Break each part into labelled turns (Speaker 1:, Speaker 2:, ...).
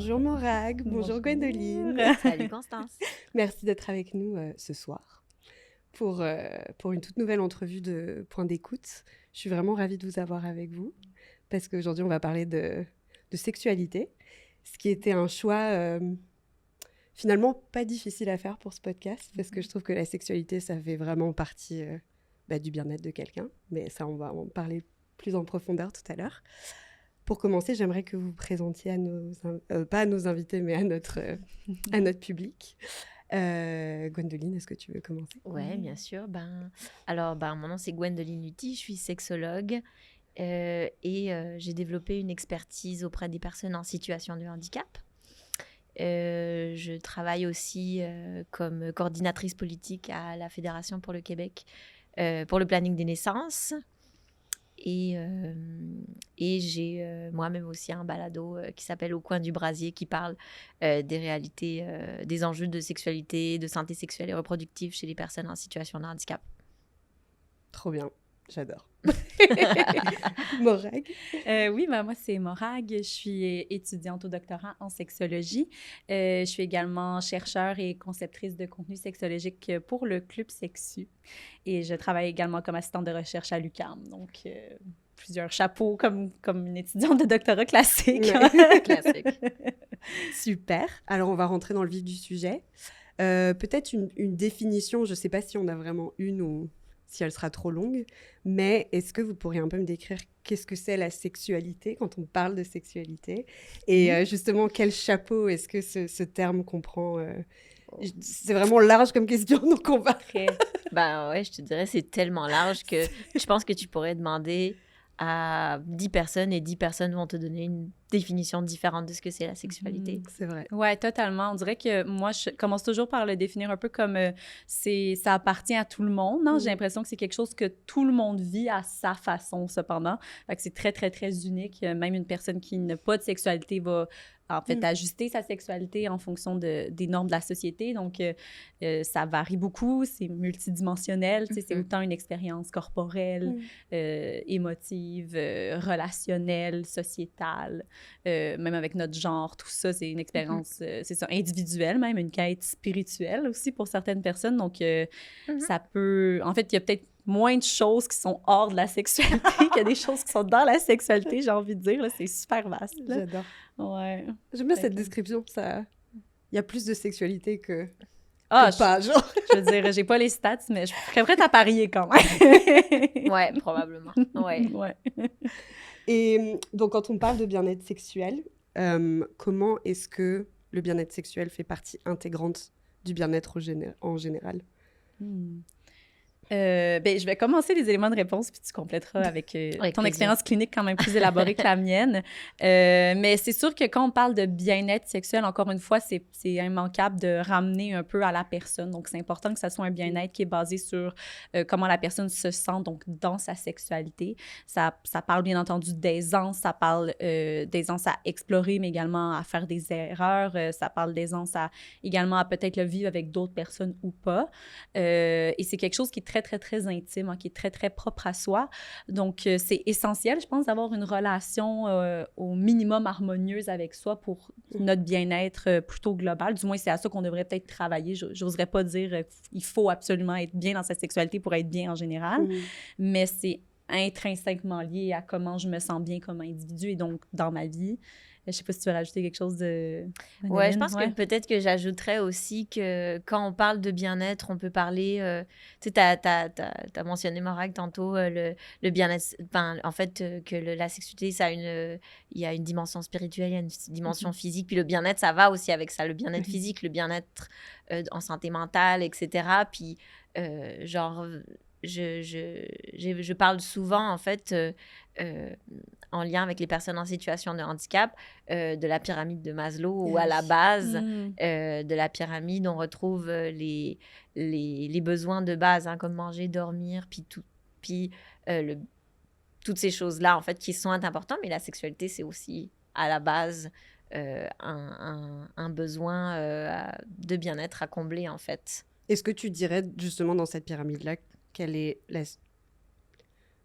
Speaker 1: Bonjour Morag, bonjour Gwendoline.
Speaker 2: Salut Constance.
Speaker 1: Merci d'être avec nous ce soir pour une toute nouvelle entrevue de Point d'écoute. Je suis vraiment ravie de vous avoir avec vous parce qu'aujourd'hui on va parler de sexualité, ce qui était un choix finalement pas difficile à faire pour ce podcast parce que je trouve que la sexualité ça fait vraiment partie du bien-être de quelqu'un, mais ça on va en parler plus en profondeur tout à l'heure. Pour commencer, j'aimerais que vous vous présentiez pas à nos invités, mais à notre public. Gwendoline, est-ce que tu veux commencer?
Speaker 2: Oui, bien sûr. Mon nom, c'est Gwendoline Lutti, je suis sexologue et j'ai développé une expertise auprès des personnes en situation de handicap. Je travaille aussi comme coordinatrice politique à la Fédération pour le Québec pour le planning des naissances. Et j'ai moi-même aussi un balado qui s'appelle Au coin du brasier qui parle des réalités, des enjeux de sexualité, de santé sexuelle et reproductive chez les personnes en situation de handicap.
Speaker 1: Trop bien, j'adore. Morag?
Speaker 3: Moi, c'est Morag. Je suis étudiante au doctorat en sexologie. Je suis également chercheure et conceptrice de contenu sexologique pour le Club Sexu. Et je travaille également comme assistante de recherche à l'UQAM. Donc, plusieurs chapeaux comme une étudiante de doctorat classique.
Speaker 2: Classique.
Speaker 1: Super. Alors, on va rentrer dans le vif du sujet. Peut-être une définition, je ne sais pas si on a vraiment une ou si elle sera trop longue, mais est-ce que vous pourriez un peu me décrire qu'est-ce que c'est la sexualité quand on parle de sexualité et justement quel chapeau est-ce que ce terme comprend C'est vraiment large comme question, donc on va...
Speaker 2: Je te dirais c'est tellement large que je pense que tu pourrais demander à 10 personnes et 10 personnes vont te donner une définition différente de ce que c'est la sexualité.
Speaker 1: C'est vrai.
Speaker 3: Ouais, totalement. On dirait que moi, je commence toujours par le définir un peu comme ça appartient à tout le monde. Non? J'ai l'impression que c'est quelque chose que tout le monde vit à sa façon, cependant. Fait que c'est très, très, très unique. Même une personne qui n'a pas de sexualité va en fait ajuster sa sexualité en fonction des normes de la société. Donc, ça varie beaucoup. C'est multidimensionnel. C'est autant une expérience corporelle, émotive, relationnelle, sociétale. Même avec notre genre, tout ça, c'est une expérience, c'est ça, individuelle, même une quête spirituelle aussi pour certaines personnes. Donc, ça peut... En fait, il y a peut-être moins de choses qui sont hors de la sexualité qu'il y a des choses qui sont dans la sexualité, j'ai envie de dire. Là, c'est super vaste. Là.
Speaker 1: J'adore.
Speaker 3: Ouais.
Speaker 1: J'aime bien cette description. Il y a plus de sexualité que
Speaker 3: pas,
Speaker 1: genre.
Speaker 3: Je veux dire, j'ai pas les stats, mais je serais prête à parier quand même.
Speaker 2: Ouais, probablement. Ouais.
Speaker 1: Et donc, quand on parle de bien-être sexuel, comment est-ce que le bien-être sexuel fait partie intégrante du bien-être en général?
Speaker 3: Je vais commencer les éléments de réponse, puis tu compléteras avec ton expérience clinique quand même plus élaborée que la mienne. Mais c'est sûr que quand on parle de bien-être sexuel, encore une fois, c'est immanquable de ramener un peu à la personne. Donc, c'est important que ça soit un bien-être qui est basé sur comment la personne se sent donc dans sa sexualité. Ça parle bien entendu d'aisance, ça parle d'aisance à explorer, mais également à faire des erreurs. Ça parle d'aisance également à peut-être le vivre avec d'autres personnes ou pas. Et c'est quelque chose qui est très, très, très intime, qui est très, très propre à soi. Donc, c'est essentiel, je pense, d'avoir une relation au minimum harmonieuse avec soi pour notre bien-être plutôt global. Du moins, c'est à ça qu'on devrait peut-être travailler. J'oserais pas dire il faut absolument être bien dans sa sexualité pour être bien en général, mais c'est intrinsèquement lié à comment je me sens bien comme individu et donc dans ma vie. Je sais pas si tu veux rajouter quelque chose de...
Speaker 2: Ouais, je pense que peut-être que j'ajouterais aussi que quand on parle de bien-être, on peut parler... tu sais, t'as mentionné, Morag, tantôt, le bien-être... en fait, que la sexualité, il y a une dimension spirituelle, il y a une dimension physique, puis le bien-être, ça va aussi avec ça. Le bien-être physique, le bien-être en santé mentale, etc. Puis, je parle souvent, en fait... en lien avec les personnes en situation de handicap, de la pyramide de Maslow, où à la base de la pyramide, on retrouve les besoins de base, comme manger, dormir, puis toutes ces choses-là, en fait, qui sont importantes, mais la sexualité, c'est aussi à la base un besoin de bien-être à combler, en fait.
Speaker 1: Est-ce que tu dirais, justement, dans cette pyramide-là, quelle est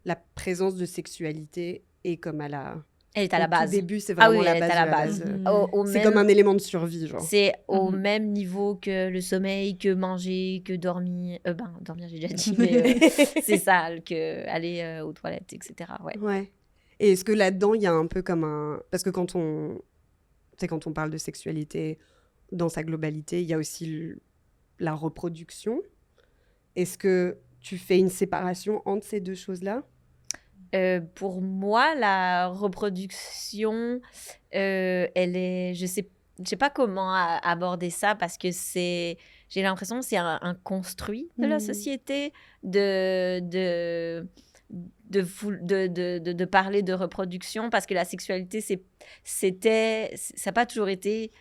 Speaker 1: la présence de sexualité est comme à la
Speaker 2: Elle est à la base.
Speaker 1: Au début, c'est vraiment
Speaker 2: elle est à la
Speaker 1: base. C'est
Speaker 2: même...
Speaker 1: comme un élément de survie, genre.
Speaker 2: C'est au même niveau que le sommeil, que manger, que dormir. Dormir, j'ai déjà dit, mais c'est ça, que aller aux toilettes, etc.
Speaker 1: Ouais. Et est-ce que là-dedans, il y a un peu comme un... Parce que quand on parle de sexualité dans sa globalité, il y a aussi la reproduction. Est-ce que tu fais une séparation entre ces deux choses-là?
Speaker 2: Pour moi, la reproduction, elle est... Je sais pas comment aborder ça parce que j'ai l'impression que c'est un construit de la société de parler de reproduction parce que la sexualité, ça n'a pas toujours été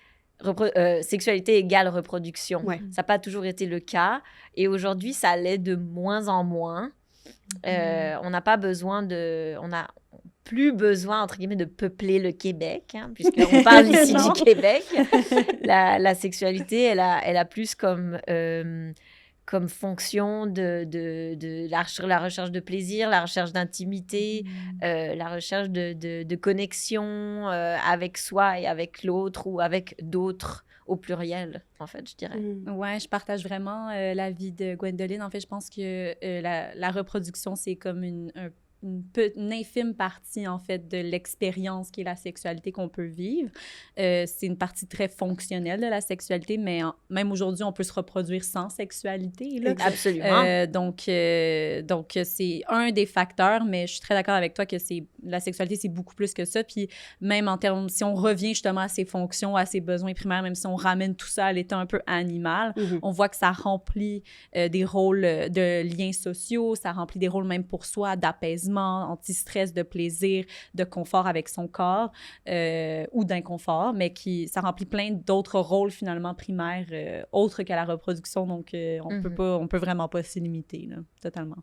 Speaker 2: sexualité égale reproduction.
Speaker 1: Ouais.
Speaker 2: Ça n'a pas toujours été le cas. Et aujourd'hui, ça l'est de moins en moins. On n'a pas besoin on a plus besoin, entre guillemets, de peupler le Québec, hein, puisqu'on parle ici du Québec. La sexualité, elle a plus comme fonction de la recherche de plaisir, la recherche d'intimité, la recherche de connexion avec soi et avec l'autre ou avec d'autres au pluriel, en fait, je dirais.
Speaker 3: Ouais, je partage vraiment l'avis de Gwendoline. En fait, je pense que la reproduction, c'est comme une infime partie, en fait, de l'expérience qui est la sexualité qu'on peut vivre. C'est une partie très fonctionnelle de la sexualité, mais même aujourd'hui, on peut se reproduire sans sexualité. Là.
Speaker 2: Absolument.
Speaker 3: Donc, c'est un des facteurs, mais je suis très d'accord avec toi que la sexualité, c'est beaucoup plus que ça. Puis même en termes, si on revient justement à ses fonctions, à ses besoins primaires, même si on ramène tout ça à l'état un peu animal, on voit que ça remplit des rôles de liens sociaux, ça remplit des rôles même pour soi, d'apaisement, anti-stress, de plaisir, de confort avec son corps ou d'inconfort, mais ça remplit plein d'autres rôles finalement primaires autres que la reproduction. Donc, on peut vraiment pas s'y limiter, là, totalement.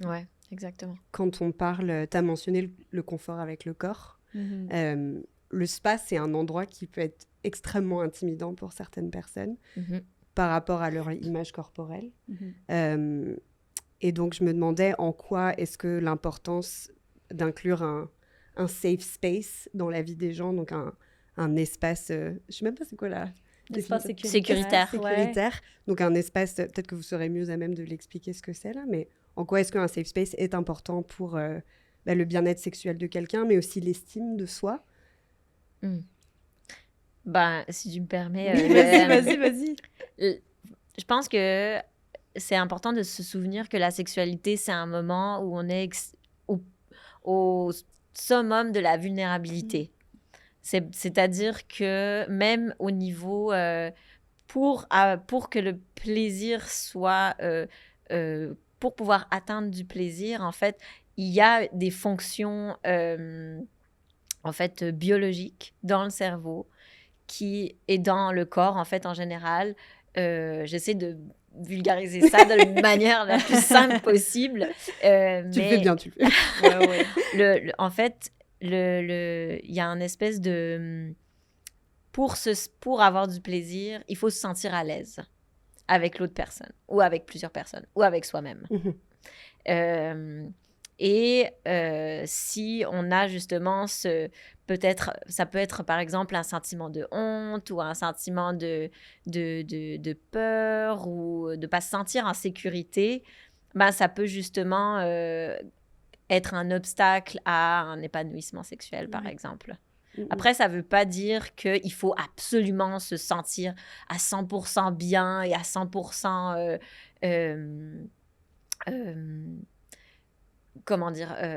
Speaker 2: Ouais, exactement.
Speaker 1: Quand on parle, tu as mentionné le confort avec le corps. Le spa, c'est un endroit qui peut être extrêmement intimidant pour certaines personnes par rapport à leur image corporelle. Et donc, je me demandais en quoi est-ce que l'importance d'inclure un safe space dans la vie des gens, donc un espace, je ne sais même pas c'est quoi là.
Speaker 3: L'espace
Speaker 2: sécuritaire.
Speaker 1: Sécuritaire. Donc, un espace, peut-être que vous serez mieux à même de l'expliquer ce que c'est là, mais en quoi est-ce qu'un safe space est important pour le bien-être sexuel de quelqu'un, mais aussi l'estime de soi?
Speaker 2: Si tu me permets...
Speaker 3: Vas-y.
Speaker 2: Je pense que c'est important de se souvenir que la sexualité, c'est un moment où on est au summum de la vulnérabilité. C'est-à-dire que même au niveau... pour que le plaisir soit... pour pouvoir atteindre du plaisir, en fait, il y a des fonctions en fait, biologiques dans le cerveau et dans le corps, en fait, en général. J'essaie de vulgariser ça de la manière la plus simple possible.
Speaker 1: Tu le fais bien, tu le fais.
Speaker 2: Ouais. En fait, il y a une espèce de... Pour avoir du plaisir, il faut se sentir à l'aise avec l'autre personne, ou avec plusieurs personnes, ou avec soi-même. Si on a justement ça peut être par exemple un sentiment de honte ou un sentiment de peur ou de ne pas se sentir en sécurité, ça peut justement être un obstacle à un épanouissement sexuel, par exemple. Après, ça ne veut pas dire qu'il faut absolument se sentir à 100% bien et à 100%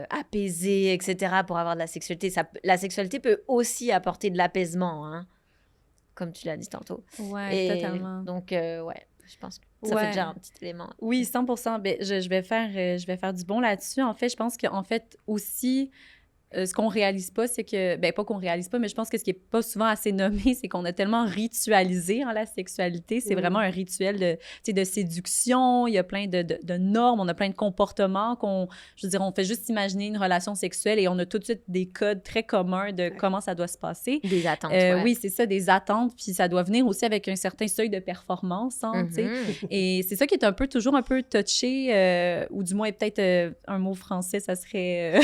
Speaker 2: apaisé, etc. pour avoir de la sexualité. La sexualité peut aussi apporter de l'apaisement, hein, comme tu l'as dit tantôt.
Speaker 3: Oui, totalement.
Speaker 2: Donc, je pense que ça fait déjà un petit élément.
Speaker 3: Oui, 100%. Ben, je vais faire du bon là-dessus. En fait, je pense qu'en fait, aussi... ce qu'on réalise pas, c'est que... pas qu'on réalise pas, mais je pense que ce qui est pas souvent assez nommé, c'est qu'on a tellement ritualisé la sexualité. C'est vraiment un rituel de séduction. Il y a plein de normes, on a plein de comportements on fait juste imaginer une relation sexuelle et on a tout de suite des codes très communs de comment ça doit se passer.
Speaker 2: Des attentes,
Speaker 3: Oui, c'est ça, des attentes. Puis ça doit venir aussi avec un certain seuil de performance, tu sais. Et c'est ça qui est toujours un peu touché, ou du moins peut-être un mot français, ça serait...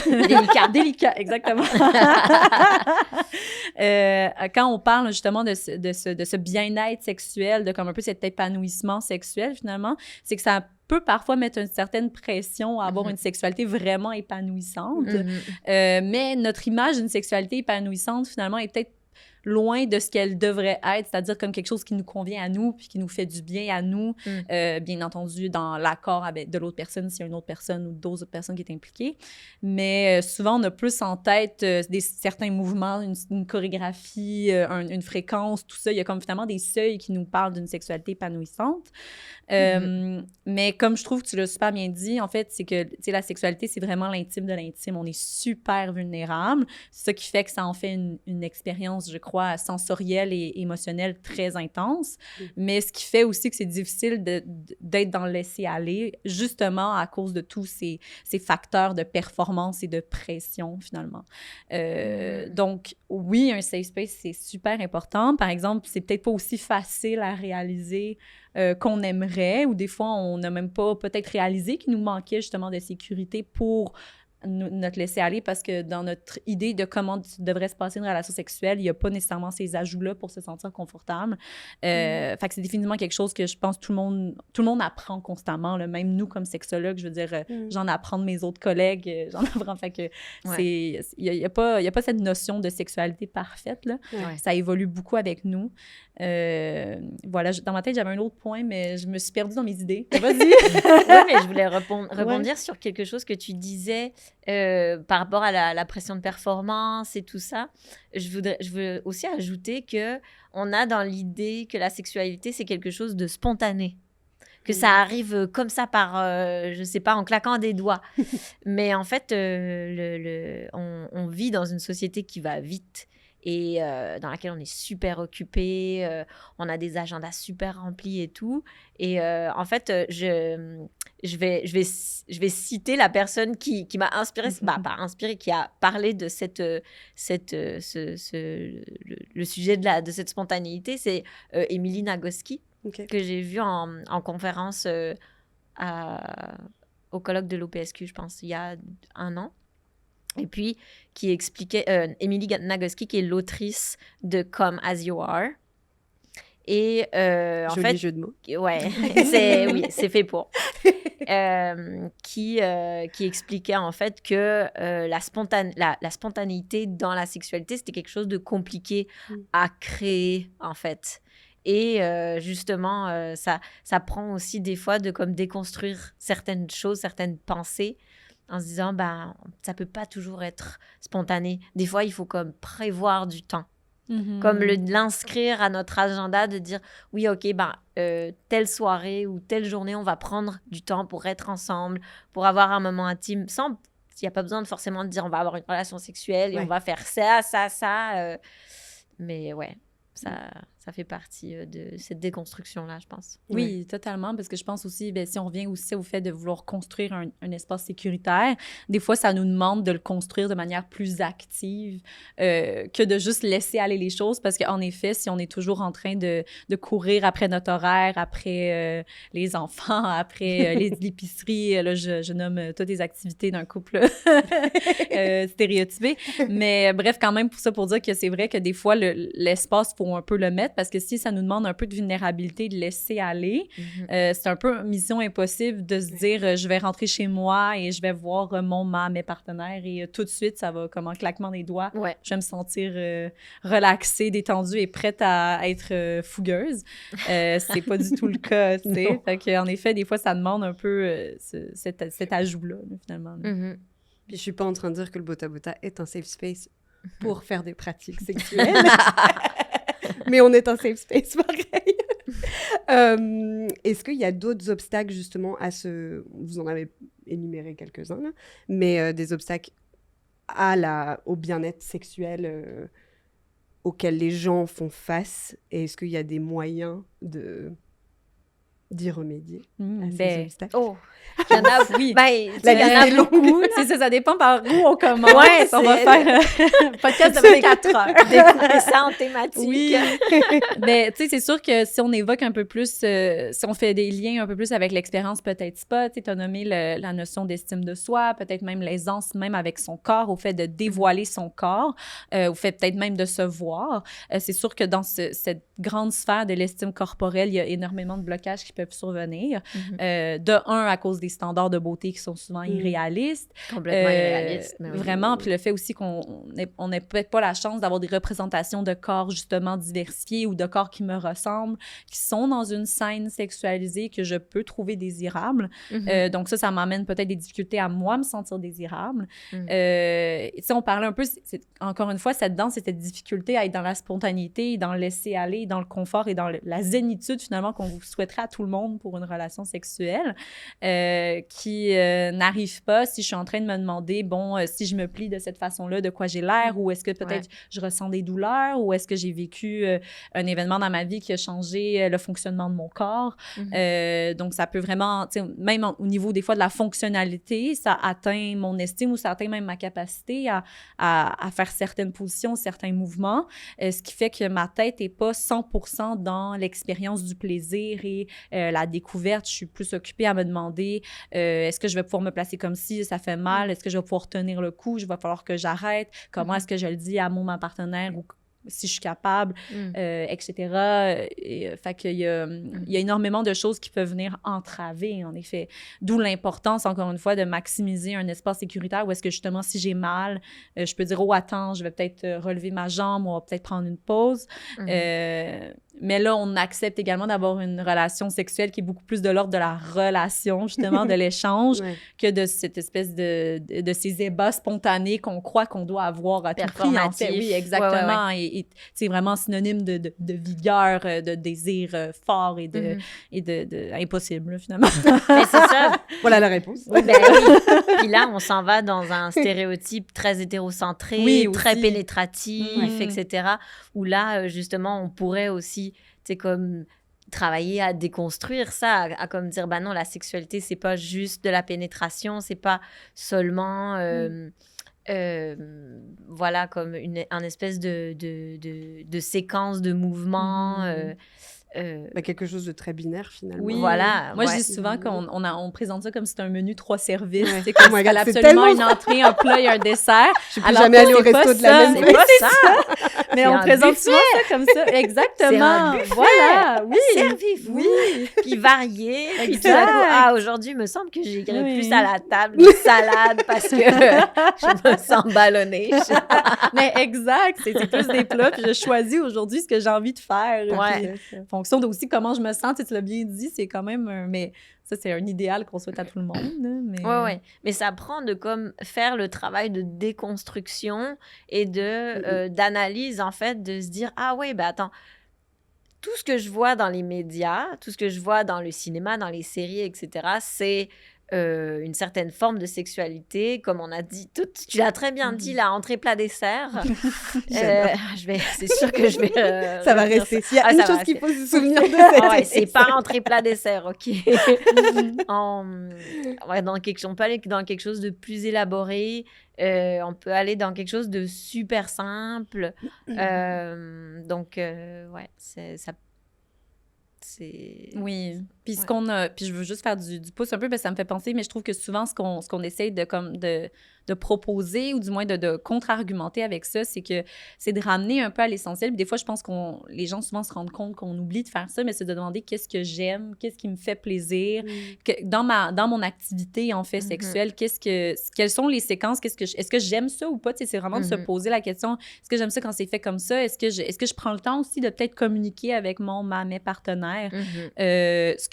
Speaker 2: Délicat.
Speaker 3: Exactement. Quand on parle justement de ce bien-être sexuel, de comme un peu cet épanouissement sexuel, finalement, c'est que ça peut parfois mettre une certaine pression à avoir une sexualité vraiment épanouissante. Mais notre image d'une sexualité épanouissante, finalement, est peut-être loin de ce qu'elle devrait être, c'est-à-dire comme quelque chose qui nous convient à nous, puis qui nous fait du bien à nous, bien entendu, dans l'accord avec de l'autre personne, s'il y a une autre personne ou d'autres personnes qui est impliquée. Mais souvent, on a plus en tête certains mouvements, une chorégraphie, une fréquence, tout ça. Il y a comme finalement des seuils qui nous parlent d'une sexualité épanouissante. Mais comme je trouve que tu l'as super bien dit, en fait, c'est que la sexualité, c'est vraiment l'intime de l'intime. On est super vulnérable. C'est ça qui fait que ça en fait une expérience, je crois, sensorielle et émotionnelle très intense. Mais ce qui fait aussi que c'est difficile d'être dans le laisser-aller, justement à cause de tous ces facteurs de performance et de pression, finalement. Donc, oui, un safe space, c'est super important. Par exemple, c'est peut-être pas aussi facile à réaliser qu'on aimerait, ou des fois, on n'a même pas peut-être réalisé qu'il nous manquait justement de sécurité pour notre laisser-aller, parce que dans notre idée de comment devrait se passer une relation sexuelle, il n'y a pas nécessairement ces ajouts-là pour se sentir confortable. Fait que c'est définitivement quelque chose que je pense tout le monde apprend constamment, là, même nous comme sexologues, je veux dire, j'en apprends de mes autres collègues, j'en apprends, fait que il y a pas cette notion de sexualité parfaite, là. Ça évolue beaucoup avec nous. Voilà, dans ma tête, j'avais un autre point, mais je me suis perdue dans mes idées. Vas-y!
Speaker 2: Oui, mais je voulais rebondir sur quelque chose que tu disais par rapport à la pression de performance et tout ça. Je veux aussi ajouter qu'on a dans l'idée que la sexualité, c'est quelque chose de spontané. Que ça arrive comme ça par, je sais pas, en claquant des doigts. Mais en fait, on vit dans une société qui va vite et dans laquelle on est super occupé, on a des agendas super remplis et tout. Et en fait, je vais citer la personne qui m'a inspirée, pas inspirée, qui a parlé de le sujet de cette spontanéité, c'est Émilie Nagoski, que j'ai vue en conférence au colloque de l'OPSQ, je pense, il y a 1 an. Et puis, qui expliquait, Émilie Nagoski, qui est l'autrice de Come As You Are. Et en fait,
Speaker 1: jeu de mots.
Speaker 2: Ouais, c'est fait pour. Qui expliquait en fait que la spontanéité dans la sexualité, c'était quelque chose de compliqué à créer, en fait. Et justement, ça prend aussi des fois de comme déconstruire certaines choses, certaines pensées, en se disant, ça peut pas toujours être spontané. Des fois, il faut comme prévoir du temps. Comme l'inscrire à notre agenda, de dire, oui, OK, telle soirée ou telle journée, on va prendre du temps pour être ensemble, pour avoir un moment intime, il n'y a pas besoin de forcément de dire, on va avoir une relation sexuelle et on va faire ça. Mais ouais, ça fait partie de cette déconstruction-là, je pense.
Speaker 3: Oui, totalement, parce que je pense aussi, si on revient aussi au fait de vouloir construire un espace sécuritaire, des fois, ça nous demande de le construire de manière plus active que de juste laisser aller les choses, parce qu'en effet, si on est toujours en train de courir après notre horaire, après les enfants, après l'épicerie, là, je nomme toutes les activités d'un couple stéréotypé, mais bref, quand même, pour dire que c'est vrai que des fois, l'espace, il faut un peu le mettre, parce que si ça nous demande un peu de vulnérabilité, de laisser aller, c'est un peu mission impossible de se dire je vais rentrer chez moi et je vais voir mes partenaires et tout de suite, ça va comme un claquement des doigts. Ouais. Je vais me sentir relaxée, détendue et prête à être fougueuse. C'est pas du tout le cas, tu sais. Fait qu'en effet, des fois, ça demande un peu cet ajout-là, finalement.
Speaker 1: Puis je suis pas en train de dire que le Bota Bota est un safe space pour faire des pratiques sexuelles. Mais on est un safe space, pareil. Est-ce qu'il y a d'autres obstacles, justement, vous en avez énuméré quelques-uns, là, mais des obstacles au bien-être sexuel auxquels les gens font face? Et est-ce qu'il y a des moyens d'y remédier à ces obstacles?
Speaker 2: Oh, il y en a, oui.
Speaker 1: La liste est longue.
Speaker 3: C'est ça dépend par où on commence.
Speaker 2: Ouais,
Speaker 3: on va faire un podcast de 24 heures.
Speaker 2: Découper ça en thématique.
Speaker 3: Oui. Mais tu sais, c'est sûr que si on évoque un peu plus, si on fait des liens un peu plus avec l'expérience peut-être spa, tu as nommé la notion d'estime de soi, peut-être même l'aisance même avec son corps, au fait de dévoiler son corps, au fait peut-être même de se voir. C'est sûr que dans cette grande sphère de l'estime corporelle, il y a énormément de blocages qui peuvent survenir. De un, à cause des standards de beauté qui sont souvent irréalistes.
Speaker 2: Complètement irréalistes.
Speaker 3: Vraiment. Puis le fait aussi qu'on n'ait peut-être pas la chance d'avoir des représentations de corps justement diversifiés ou de corps qui me ressemblent, qui sont dans une scène sexualisée que je peux trouver désirable. Donc ça m'amène peut-être des difficultés à moi me sentir désirable. Tu sais, on parlait un peu, encore une fois, cette danse, cette difficulté à être dans la spontanéité, dans le laisser aller, dans le confort et dans la zénitude finalement qu'on souhaiterait à tout le monde pour une relation sexuelle, qui n'arrive pas si je suis en train de me demander, si je me plie de cette façon-là, de quoi j'ai l'air, ou est-ce que peut-être je ressens des douleurs, ou est-ce que j'ai vécu un événement dans ma vie qui a changé le fonctionnement de mon corps. Donc, ça peut vraiment, même au niveau des fois de la fonctionnalité, ça atteint mon estime ou ça atteint même ma capacité à faire certaines positions, certains mouvements, ce qui fait que ma tête n'est pas 100% dans l'expérience du plaisir et la découverte. Je suis plus occupée à me demander est-ce que je vais pouvoir me placer comme si ça fait mal? Est-ce que je vais pouvoir tenir le coup? Il va falloir que j'arrête. Comment est-ce que je le dis à ma partenaire ou si je suis capable, etc. Fait qu'il y a énormément de choses qui peuvent venir entraver, en effet. D'où l'importance, encore une fois, de maximiser un espace sécuritaire où est-ce que, justement, si j'ai mal, je peux dire « Oh, attends, je vais peut-être relever ma jambe, on va peut-être prendre une pause. Mais là, on accepte également d'avoir une relation sexuelle qui est beaucoup plus de l'ordre de la relation, justement, de l'échange, que de cette espèce de ces ébats spontanés qu'on croit qu'on doit avoir à tout prix. En fait, oui, exactement. Et c'est vraiment synonyme de vigueur, de désir fort et de impossible, finalement.
Speaker 2: Mais c'est ça.
Speaker 1: Voilà la réponse.
Speaker 2: Oui, ben oui. Puis là, on s'en va dans un stéréotype très hétérocentré, très pénétratif, etc. Où là, justement, on pourrait aussi, tu sais, comme travailler à déconstruire ça, à comme dire, bah non, la sexualité, c'est pas juste de la pénétration, c'est pas seulement... voilà, comme un espèce de séquence de mouvements.
Speaker 1: Quelque chose de très binaire, finalement.
Speaker 3: Oui,
Speaker 2: voilà.
Speaker 3: Moi, je dis souvent qu'on présente ça comme si c'était un menu 3 services.
Speaker 1: Ouais.
Speaker 3: C'est comme
Speaker 1: c'est
Speaker 3: absolument une entrée, un plat et un dessert.
Speaker 1: Je suis jamais allée au resto de la même
Speaker 2: place. C'est pas ça.
Speaker 3: Mais on présente souvent ça comme ça. Exactement.
Speaker 2: C'est un buffet.
Speaker 3: Voilà. Oui.
Speaker 2: Servez-vous.
Speaker 3: Oui.
Speaker 2: Puis varié. Puis tout
Speaker 3: Exact.
Speaker 2: à coup, aujourd'hui, il me semble que j'ai plus à la table de salade parce que je me sens ballonnée.
Speaker 3: Mais exact. C'est plus des plats. Puis je choisis aujourd'hui ce que j'ai envie de faire.
Speaker 2: Ouais.
Speaker 3: En fonction de aussi comment je me sens. Tu l'as bien dit, c'est quand même... mais ça, c'est un idéal qu'on souhaite à tout le monde. Mais...
Speaker 2: Oui. Mais ça prend de comme faire le travail de déconstruction et d'analyse, en fait, de se dire, ah oui, ben attends, tout ce que je vois dans les médias, tout ce que je vois dans le cinéma, dans les séries, etc., c'est une certaine forme de sexualité, comme on a dit, tu l'as très bien dit, la entrée plat dessert. C'est sûr que je vais...
Speaker 1: ça va rester. S'il y a une chose qu'il faut se souvenir de cette
Speaker 2: c'est pas entrée plat dessert, OK. On peut aller dans quelque chose de plus élaboré, on peut aller dans quelque chose de super simple. Donc, ça...
Speaker 3: Oui. Puis puis je veux juste faire du pouce un peu parce que ça me fait penser, mais je trouve que souvent ce qu'on essaye de proposer ou du moins de contre-argumenter avec ça, c'est de ramener un peu à l'essentiel. Puis des fois, je pense les gens souvent se rendent compte qu'on oublie de faire ça, mais c'est de demander qu'est-ce que j'aime, qu'est-ce qui me fait plaisir, dans mon activité en fait sexuelle, quelles sont les séquences, est-ce que j'aime ça ou pas? Tu sais, c'est vraiment de se poser la question, est-ce que j'aime ça quand c'est fait comme ça? Est-ce que je prends le temps aussi de peut-être communiquer avec mes partenaires? Ce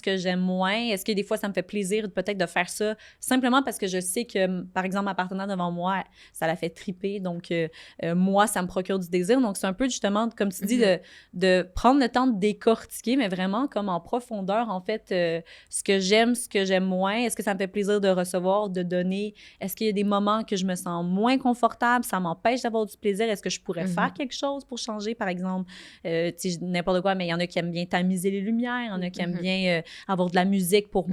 Speaker 3: que j'aime moins. Est-ce que des fois, ça me fait plaisir peut-être de faire ça simplement parce que je sais que, par exemple, ma partenaire devant moi, ça la fait triper. Donc, moi, ça me procure du désir. Donc, c'est un peu justement, comme tu dis, de prendre le temps de décortiquer, mais vraiment comme en profondeur, en fait, ce que j'aime moins. Est-ce que ça me fait plaisir de recevoir, de donner? Est-ce qu'il y a des moments que je me sens moins confortable? Ça m'empêche d'avoir du plaisir? Est-ce que je pourrais faire quelque chose pour changer, par exemple? N'importe quoi, mais il y en a qui aiment bien tamiser les lumières, il y en a qui aiment bien avoir de la musique pour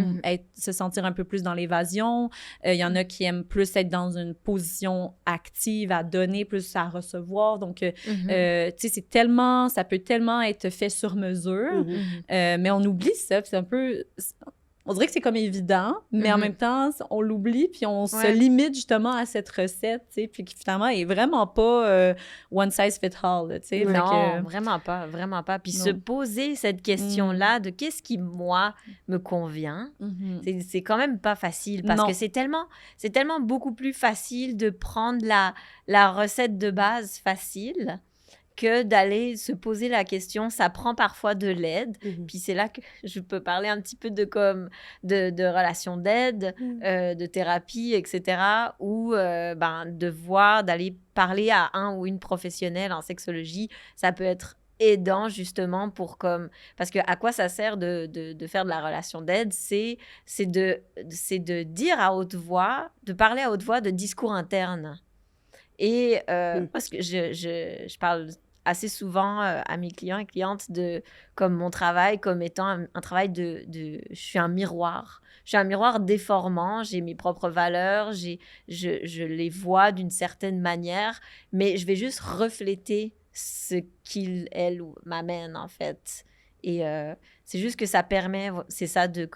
Speaker 3: se sentir un peu plus dans l'évasion. Il y en a qui aiment plus être dans une position active, à donner, plus à recevoir. Donc, tu sais, ça peut tellement être fait sur mesure, mais on oublie ça, puis c'est un peu... On dirait que c'est comme évident, mais en même temps, on l'oublie, puis on se limite justement à cette recette, tu sais, puis qui finalement est vraiment pas one size fit all, tu sais.
Speaker 2: Non, vraiment pas, vraiment pas. Puis se poser cette question-là de qu'est-ce qui, moi, me convient, c'est quand même pas facile, parce que c'est tellement beaucoup plus facile de prendre la recette de base facile que d'aller se poser la question. Ça prend parfois de l'aide. Puis c'est là que je peux parler un petit peu de relations d'aide, de thérapie, etc. Ou d'aller parler à un ou une professionnelle en sexologie. Ça peut être aidant justement parce que à quoi ça sert de faire de la relation d'aide, c'est de dire à haute voix, de parler à haute voix de discours internes. Et parce que je parle assez souvent à mes clients et clientes de comme mon travail comme étant un travail je suis un miroir. Je suis un miroir déformant, j'ai mes propres valeurs, je les vois d'une certaine manière, mais je vais juste refléter ce qu'il, elle ou m'amène en fait. Et c'est juste que ça permet, c'est ça, de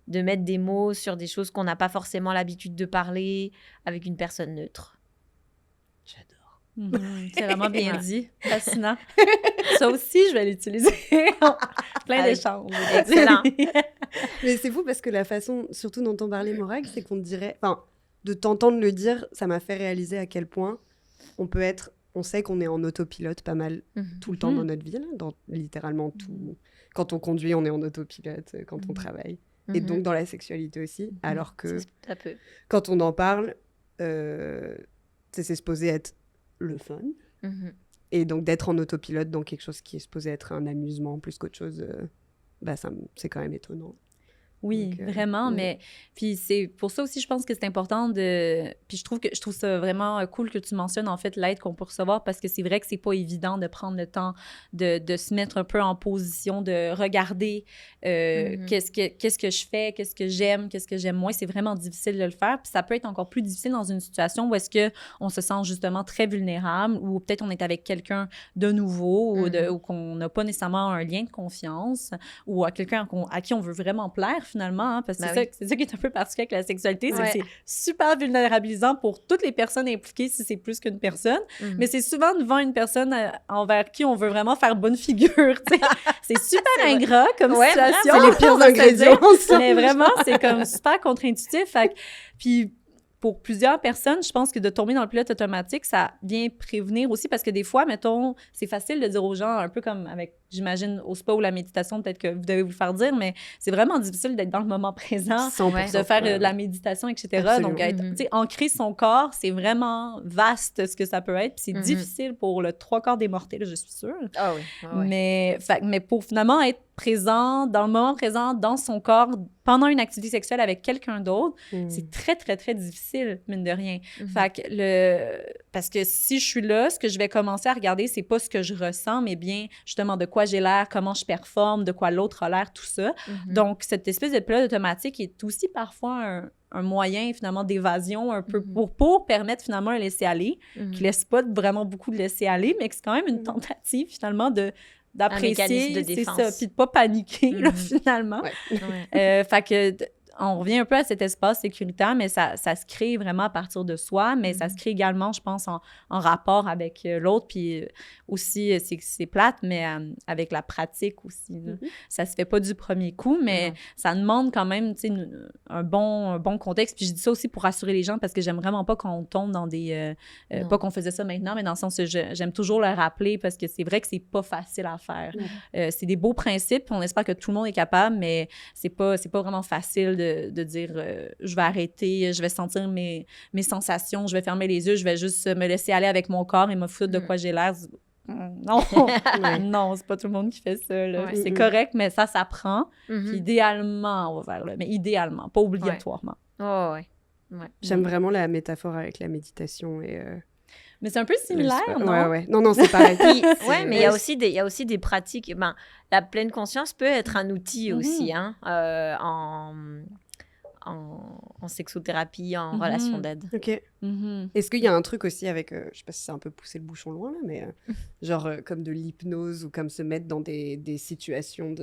Speaker 2: mettre des mots sur des choses qu'on n'a pas forcément l'habitude de parler avec une personne neutre.
Speaker 1: J'adore.
Speaker 3: C'est vraiment bien dit. Fascinant. Ça aussi, je vais l'utiliser. Plein d'échanges.
Speaker 2: Excellent.
Speaker 1: Mais c'est fou parce que la façon, surtout dont on parlait, Morag, c'est qu'on dirait... Enfin, de t'entendre le dire, ça m'a fait réaliser à quel point on sait qu'on est en autopilote pas mal tout le temps dans notre vie, là, dans littéralement tout. Quand on conduit, on est en autopilote, quand on travaille. Et donc dans la sexualité aussi, alors que quand on en parle, c'est supposé être le fun. Et donc d'être en autopilote dans quelque chose qui est supposé être un amusement plus qu'autre chose, c'est quand même étonnant.
Speaker 3: Oui, donc, vraiment, mais puis c'est pour ça aussi, je pense que c'est important puis je trouve ça vraiment cool que tu mentionnes en fait l'aide qu'on peut recevoir, parce que c'est vrai que c'est pas évident de prendre le temps de se mettre un peu en position, de regarder qu'est-ce que je fais, qu'est-ce que j'aime moins. C'est vraiment difficile de le faire, puis ça peut être encore plus difficile dans une situation où est-ce que on se sent justement très vulnérable, ou peut-être on est avec quelqu'un de nouveau, ou qu'on n'a pas nécessairement un lien de confiance, ou à quelqu'un à qui on veut vraiment plaire finalement, hein, parce que c'est ça qui est un peu particulier avec la sexualité, c'est que c'est super vulnérabilisant pour toutes les personnes impliquées si c'est plus qu'une personne, mais c'est souvent devant une personne envers qui on veut vraiment faire bonne figure, c'est super ingrat comme situation.
Speaker 1: C'est les pires ingrédients.
Speaker 3: Mais vraiment, c'est comme super contre-intuitif. Puis pour plusieurs personnes, je pense que de tomber dans le pilote automatique, ça vient prévenir aussi, parce que des fois, mettons, c'est facile de dire aux gens, un peu comme avec, j'imagine, au spa ou la méditation, peut-être que vous devez vous le faire dire, mais c'est vraiment difficile d'être dans le moment présent,
Speaker 1: 100%,
Speaker 3: de faire de la méditation, etc.
Speaker 1: Absolument.
Speaker 3: Donc, ancrer son corps, c'est vraiment vaste ce que ça peut être, puis c'est difficile pour le 3/4 des mortels, je suis sûre.
Speaker 2: Ah oui.
Speaker 3: Mais pour finalement être présent, dans le moment présent, dans son corps, pendant une activité sexuelle avec quelqu'un d'autre, c'est très, très, très difficile, mine de rien. Parce que si je suis là, ce que je vais commencer à regarder, c'est pas ce que je ressens, mais bien, justement, de quoi j'ai l'air, comment je performe, de quoi l'autre a l'air, tout ça. Donc, cette espèce de pilote automatique est aussi parfois un moyen, finalement, d'évasion, un peu pour permettre, finalement, un laisser-aller, qui laisse pas vraiment beaucoup de laisser-aller, mais que c'est quand même une tentative, finalement, d'apprécier, c'est ça, puis de pas paniquer, là, finalement. Fait que on revient un peu à cet espace sécuritaire, mais ça se crée vraiment à partir de soi, mais ça se crée également, je pense, en rapport avec l'autre, puis aussi, c'est plate, mais avec la pratique aussi. Ça se fait pas du premier coup, mais ça demande quand même, tu sais, un bon contexte. Puis je dis ça aussi pour rassurer les gens, parce que j'aime vraiment pas qu'on tombe dans des... pas qu'on faisait ça maintenant, mais dans le sens que j'aime toujours le rappeler, parce que c'est vrai que c'est pas facile à faire. C'est des beaux principes, on espère que tout le monde est capable, mais c'est pas vraiment facile de dire je vais arrêter, je vais sentir mes sensations, je vais fermer les yeux, je vais juste me laisser aller avec mon corps et me foutre de quoi j'ai l'air. Non, non, c'est pas tout le monde qui fait ça. Là. C'est correct, mais ça s'apprend. Puis idéalement, on va vers là. Mais idéalement, pas obligatoirement.
Speaker 2: Ouais.
Speaker 1: J'aime vraiment la métaphore avec la méditation et
Speaker 3: Mais c'est un peu similaire, non?
Speaker 1: Ouais. Non, c'est pareil.
Speaker 2: Oui, mais il y a aussi des pratiques. Ben, la pleine conscience peut être un outil aussi, hein, en sexothérapie, en relation d'aide.
Speaker 1: OK. Est-ce qu'il y a un truc aussi avec, je sais pas si c'est un peu pousser le bouchon loin, là, mais genre comme de l'hypnose ou comme se mettre dans des situations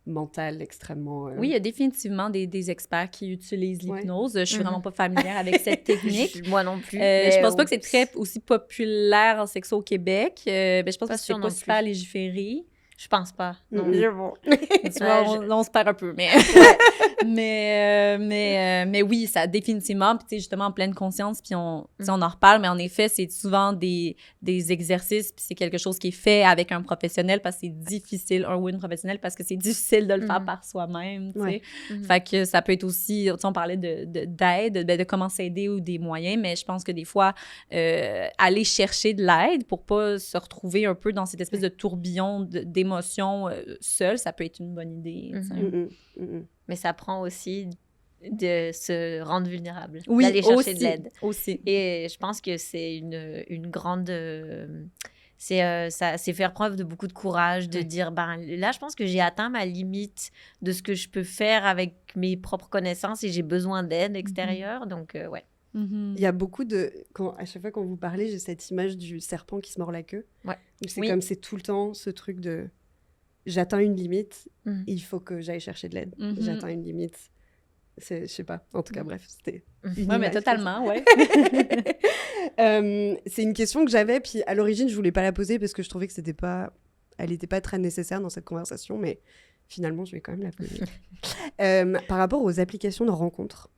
Speaker 1: mentales extrêmement...
Speaker 3: Oui, il y a définitivement des experts qui utilisent l'hypnose. Je suis vraiment pas familière avec cette technique.
Speaker 2: Moi non plus.
Speaker 3: Je pense pas que c'est très aussi populaire en sexo au Québec. Je pense que c'est pas super légiféré.
Speaker 2: Je pense pas. Non.
Speaker 3: Tu vois, on se perd un peu, mais oui, ça définitivement. Puis tu sais, justement, en pleine conscience, puis on en reparle, mais en effet, c'est souvent des exercices, puis c'est quelque chose qui est fait avec un professionnel parce que c'est difficile, un ou une professionnelle, parce que c'est difficile de le faire par soi-même, tu sais. Fait que ça peut être aussi, tu sais, on parlait d'aide, de comment s'aider ou des moyens, mais je pense que des fois, aller chercher de l'aide pour pas se retrouver un peu dans cette espèce de tourbillon d'émotions seule, ça peut être une bonne idée.
Speaker 2: Mais ça prend aussi de se rendre vulnérable,
Speaker 3: oui,
Speaker 2: d'aller chercher de l'aide.
Speaker 3: Aussi.
Speaker 2: Et je pense que c'est une grande... c'est faire preuve de beaucoup de courage, de dire, ben là, je pense que j'ai atteint ma limite de ce que je peux faire avec mes propres connaissances et j'ai besoin d'aide extérieure. Donc, ouais.
Speaker 1: Il y a beaucoup de... à chaque fois quand vous parlez, j'ai cette image du serpent qui se mord la queue.
Speaker 2: Ouais.
Speaker 1: C'est comme c'est tout le temps ce truc de... J'atteins une limite, il faut que j'aille chercher de l'aide. J'atteins une limite. Je sais pas. En tout cas, bref, c'était...
Speaker 3: Oui, mais totalement, ouais.
Speaker 1: C'est une question que j'avais, puis à l'origine, je voulais pas la poser parce que je trouvais que c'était pas... Elle était pas très nécessaire dans cette conversation, mais finalement, je vais quand même la poser. Par rapport aux applications de rencontres,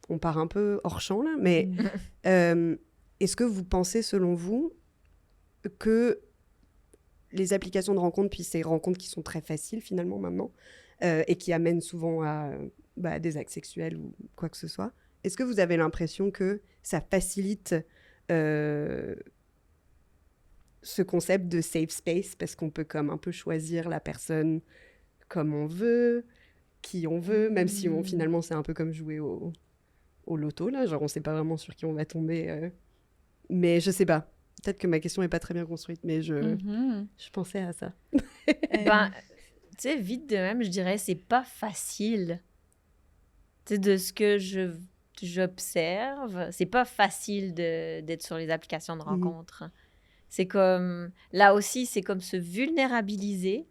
Speaker 1: on part un peu hors champ, là, mais est-ce que vous pensez, selon vous, que les applications de rencontres, puis ces rencontres qui sont très faciles, finalement, maintenant, et qui amènent souvent à des actes sexuels ou quoi que ce soit, est-ce que vous avez l'impression que ça facilite ce concept de safe space, parce qu'on peut comme un peu choisir la personne comme on veut, qui on veut, même si finalement, c'est un peu comme jouer au loto, là, genre on sait pas vraiment sur qui on va tomber, mais je sais pas, peut-être que ma question est pas très bien construite, mais je pensais à ça.
Speaker 2: Ben, tu sais, vite de même, je dirais, c'est pas facile. Tu sais, de ce que j'observe, c'est pas facile d'être sur les applications de rencontres. C'est comme, là aussi, c'est comme se vulnérabiliser,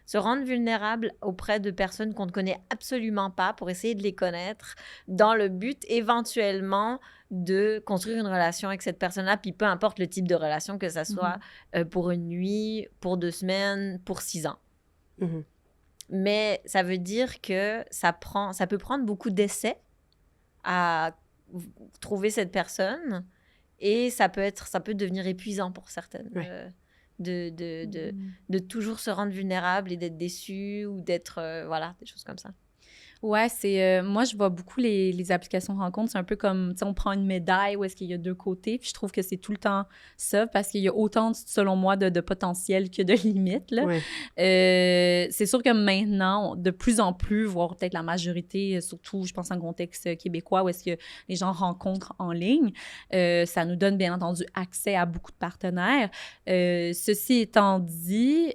Speaker 2: se rendre vulnérable auprès de personnes qu'on ne connaît absolument pas pour essayer de les connaître dans le but éventuellement de construire une relation avec cette personne-là, puis peu importe le type de relation, que ça soit pour une nuit, pour 2 semaines, pour 6 ans. Mais ça veut dire que ça peut prendre beaucoup d'essais à trouver cette personne et ça peut devenir épuisant pour certaines. De toujours se rendre vulnérable et d'être déçu ou d'être... voilà, des choses comme ça.
Speaker 3: Ouais, c'est... moi, je vois beaucoup les applications rencontres. C'est un peu comme, tu sais, on prend une médaille où est-ce qu'il y a 2 côtés. Puis je trouve que c'est tout le temps ça parce qu'il y a autant, selon moi, de potentiel que de limites, là. C'est sûr que maintenant, de plus en plus, voire peut-être la majorité, surtout, je pense, en contexte québécois, où est-ce que les gens rencontrent en ligne, ça nous donne, bien entendu, accès à beaucoup de partenaires. Ceci étant dit...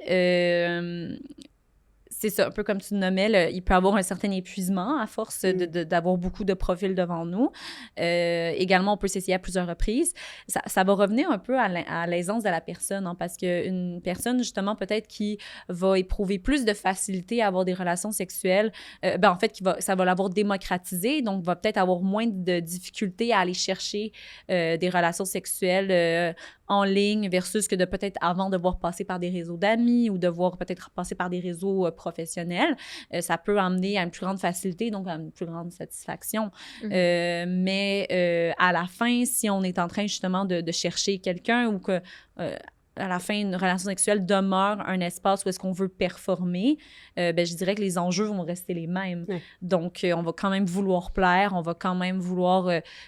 Speaker 3: c'est ça, un peu comme tu le nommais, il peut y avoir un certain épuisement à force d'avoir beaucoup de profils devant nous. Également, on peut s'essayer à plusieurs reprises. Ça va revenir un peu à l'aisance de la personne, hein, parce qu'une personne, justement, peut-être qui va éprouver plus de facilité à avoir des relations sexuelles, en fait, ça va l'avoir démocratisé, donc va peut-être avoir moins de difficultés à aller chercher des relations sexuelles en ligne versus que de peut-être avant devoir passer par des réseaux d'amis ou devoir peut-être passer par des réseaux professionnels. Ça peut amener à une plus grande facilité, donc à une plus grande satisfaction. Mais à la fin, si on est en train justement de chercher quelqu'un ou que à la fin, une relation sexuelle demeure un espace où est-ce qu'on veut performer, je dirais que les enjeux vont rester les mêmes.
Speaker 1: Ouais.
Speaker 3: Donc, on va quand même vouloir plaire, on va quand même vouloir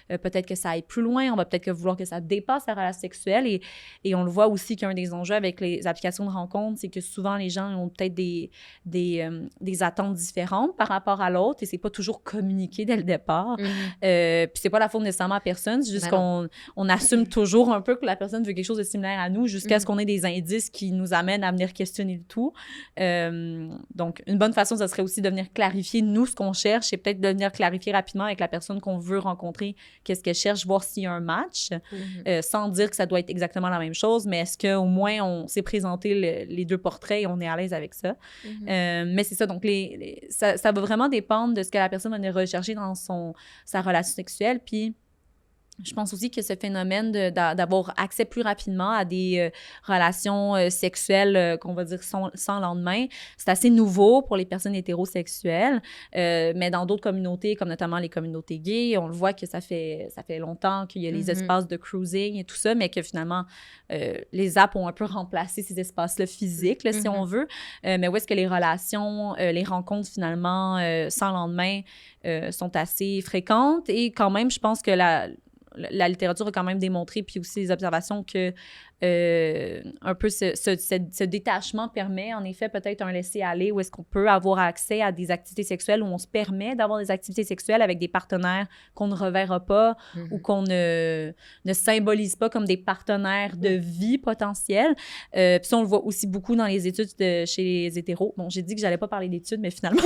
Speaker 3: peut-être que ça aille plus loin, on va peut-être vouloir que ça dépasse la relation sexuelle. Et on le voit aussi qu'un des enjeux avec les applications de rencontres, c'est que souvent, les gens ont peut-être des attentes différentes par rapport à l'autre et c'est pas toujours communiqué dès le départ. Puis c'est pas la faute nécessairement à personne, c'est juste qu'on assume toujours un peu que la personne veut quelque chose de similaire à nous jusqu'à ce qu'on ait des indices qui nous amènent à venir questionner le tout. Donc, une bonne façon, ça serait aussi de venir clarifier, nous, ce qu'on cherche et peut-être de venir clarifier rapidement avec la personne qu'on veut rencontrer qu'est-ce qu'elle cherche, voir s'il y a un match, sans dire que ça doit être exactement la même chose, mais est-ce qu'au moins, on s'est présenté les deux portraits et on est à l'aise avec ça. Mais c'est ça, donc ça va vraiment dépendre de ce que la personne va venir rechercher dans sa relation sexuelle, puis je pense aussi que ce phénomène d'avoir accès plus rapidement à des relations sexuelles qu'on va dire sans lendemain, c'est assez nouveau pour les personnes hétérosexuelles, mais dans d'autres communautés, comme notamment les communautés gays, on le voit que ça fait longtemps qu'il y a les espaces de cruising et tout ça, mais que finalement, les apps ont un peu remplacé ces espaces-là physiques, là, si on veut, mais où est-ce que les relations, les rencontres finalement sans lendemain sont assez fréquentes et quand même, je pense que la littérature a quand même démontré, puis aussi les observations, que un peu ce détachement permet en effet peut-être un laisser-aller où est-ce qu'on peut avoir accès à des activités sexuelles, où on se permet d'avoir des activités sexuelles avec des partenaires qu'on ne reverra pas ou qu'on ne symbolise pas comme des partenaires de vie potentiels. Puis ça, on le voit aussi beaucoup dans les études chez les hétéros. Bon, j'ai dit que j'allais pas parler d'études, mais finalement...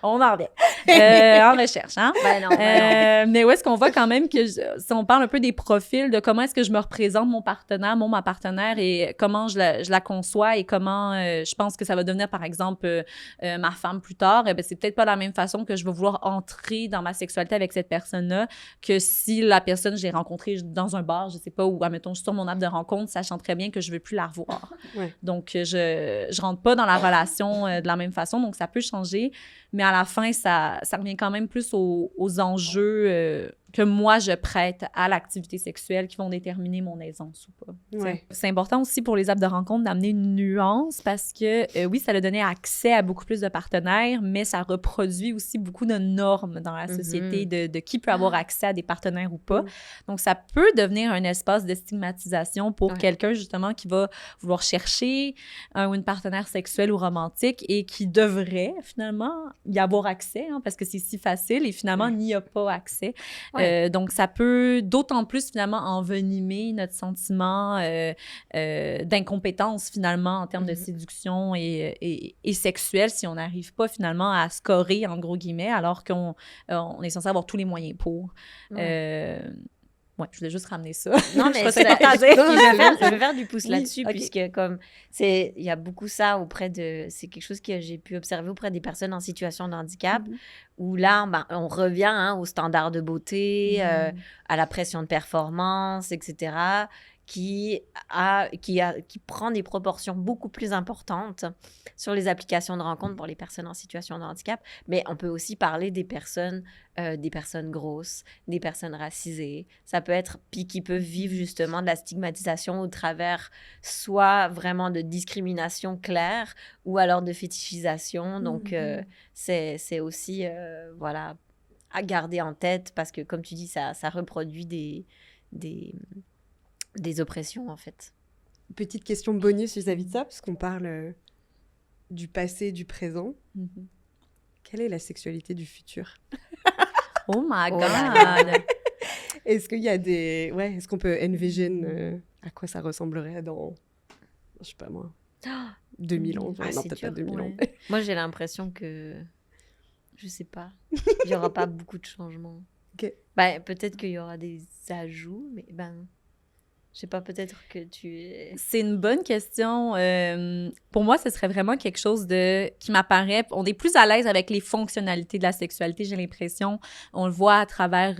Speaker 3: on en revient. En recherche, hein? Ben non. Mais où est-ce qu'on voit quand même que, si on parle un peu des profils, de comment est-ce que je me représente mon partenaire, ma partenaire, et comment je la conçois et comment je pense que ça va devenir, par exemple, ma femme plus tard, c'est peut-être pas la même façon que je vais vouloir entrer dans ma sexualité avec cette personne-là que si la personne, je l'ai rencontrée dans un bar, je sais pas, ou, admettons, je suis sur mon app de rencontre, sachant très bien que je veux plus la revoir. Donc, je rentre pas dans la relation de la même façon, donc ça peut changer. Mais à la fin, ça revient quand même plus aux enjeux que moi, je prête à l'activité sexuelle qui vont déterminer mon aisance ou pas. Ouais. C'est important aussi pour les apps de rencontre d'amener une nuance parce que, oui, ça a donné accès à beaucoup plus de partenaires, mais ça reproduit aussi beaucoup de normes dans la société de qui peut avoir accès à des partenaires ou pas. Donc, ça peut devenir un espace de stigmatisation pour quelqu'un, justement, qui va vouloir chercher un ou une partenaire sexuelle ou romantique et qui devrait, finalement, y avoir accès, hein, parce que c'est si facile et finalement, n'y a pas accès. Donc, ça peut d'autant plus, finalement, envenimer notre sentiment d'incompétence, finalement, en termes de séduction et sexuelle, si on n'arrive pas, finalement, à scorer, en gros guillemets, alors qu'on est censé avoir tous les moyens pour. Je voulais juste ramener ça.
Speaker 2: Non, mais je veux faire du pouce là-dessus, puisque comme il y a beaucoup ça c'est quelque chose que j'ai pu observer auprès des personnes en situation de handicap, où là, on revient aux standards de beauté, à la pression de performance, etc., qui prend des proportions beaucoup plus importantes sur les applications de rencontres pour les personnes en situation de handicap. Mais on peut aussi parler des personnes grosses, des personnes racisées. Ça peut être, puis qui peuvent vivre justement de la stigmatisation au travers soit vraiment de discrimination claire ou alors de fétichisation. Donc, c'est aussi, à garder en tête parce que, comme tu dis, ça reproduit des oppressions, en fait.
Speaker 1: Petite question bonus vis-à-vis de ça, parce qu'on parle du passé, du présent. Quelle est la sexualité du futur?
Speaker 3: Oh my God!
Speaker 1: Est-ce qu'il y a est-ce qu'on peut envision à quoi ça ressemblerait dans, je sais pas moi, 2000 ans? Non, peut-être pas 2000 ans.
Speaker 2: Moi, j'ai l'impression que, je sais pas, il y aura pas beaucoup de changements. Peut-être qu'il y aura des ajouts, mais je sais pas, peut-être que
Speaker 3: C'est une bonne question. Pour moi, ce serait vraiment quelque chose qui m'apparaît... On est plus à l'aise avec les fonctionnalités de la sexualité, j'ai l'impression. On le voit à travers...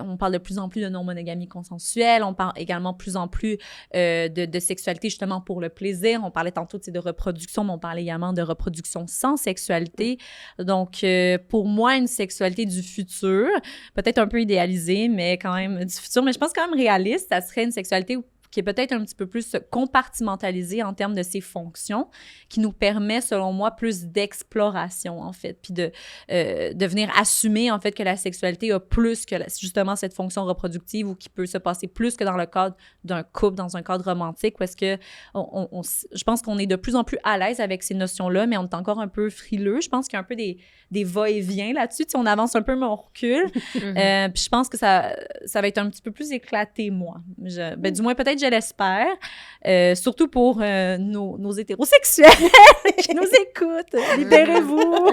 Speaker 3: on parle de plus en plus de non-monogamie consensuelle. On parle également de plus en plus de sexualité, justement, pour le plaisir. On parlait tantôt de reproduction, mais on parlait également de reproduction sans sexualité. Donc, pour moi, une sexualité du futur, peut-être un peu idéalisée, mais quand même du futur, mais je pense quand même réaliste, ça serait une sexualité où qui est peut-être un petit peu plus compartimentalisé en termes de ses fonctions, qui nous permet, selon moi, plus d'exploration, en fait, puis de venir assumer, en fait, que la sexualité a plus que justement cette fonction reproductive ou qui peut se passer plus que dans le cadre d'un couple, dans un cadre romantique, parce que je pense qu'on est de plus en plus à l'aise avec ces notions-là, mais on est encore un peu frileux. Je pense qu'il y a un peu des va-et-vient là-dessus. Tu sais, on avance un peu, mais on recule. Puis je pense que ça va être un petit peu plus éclaté, moi. Du moins, peut-être, je l'espère. Surtout pour nos hétérosexuels qui nous écoutent. Libérez-vous!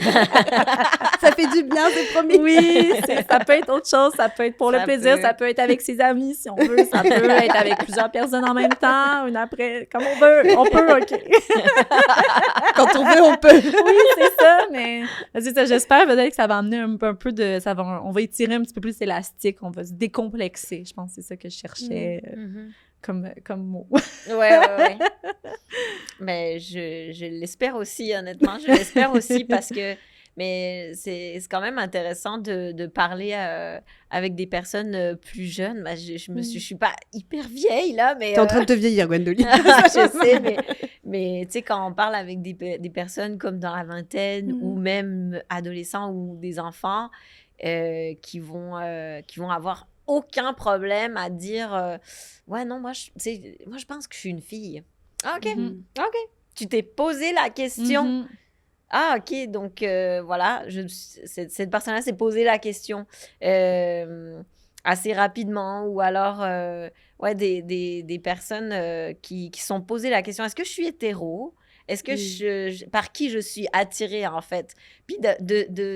Speaker 1: Ça fait du bien, c'est promis.
Speaker 3: Oui, ça peut être autre chose. Ça peut être pour le plaisir. Ça peut être avec ses amis, si on veut. Ça peut être avec plusieurs personnes en même temps, une après, comme on veut. On peut, OK.
Speaker 1: Quand on veut, on peut.
Speaker 3: Oui, c'est ça, mais c'est ça, j'espère peut-être que ça va amener un peu de... on va étirer un petit peu plus élastique, on va se décomplexer. Je pense que c'est ça que je cherchais comme mot.
Speaker 2: Ouais. Mais je l'espère aussi, honnêtement. Je l'espère aussi parce que... Mais c'est quand même intéressant de parler avec des personnes plus jeunes. Ben, je suis pas hyper vieille, là, mais...
Speaker 1: T'es en train de te vieillir, Gwendoline.
Speaker 2: Je sais, mais tu sais, quand on parle avec des personnes comme dans la vingtaine ou même adolescents ou des enfants qui vont avoir aucun problème à dire ouais, non, moi, je pense que je suis une fille. Ah, OK, OK. Tu t'es posé la question. Ah, OK, donc voilà, cette personne-là s'est posé la question assez rapidement, ou alors ouais, des personnes qui sont posées la question, est-ce que je suis hétéro? Est-ce que par qui je suis attirée, en fait? Puis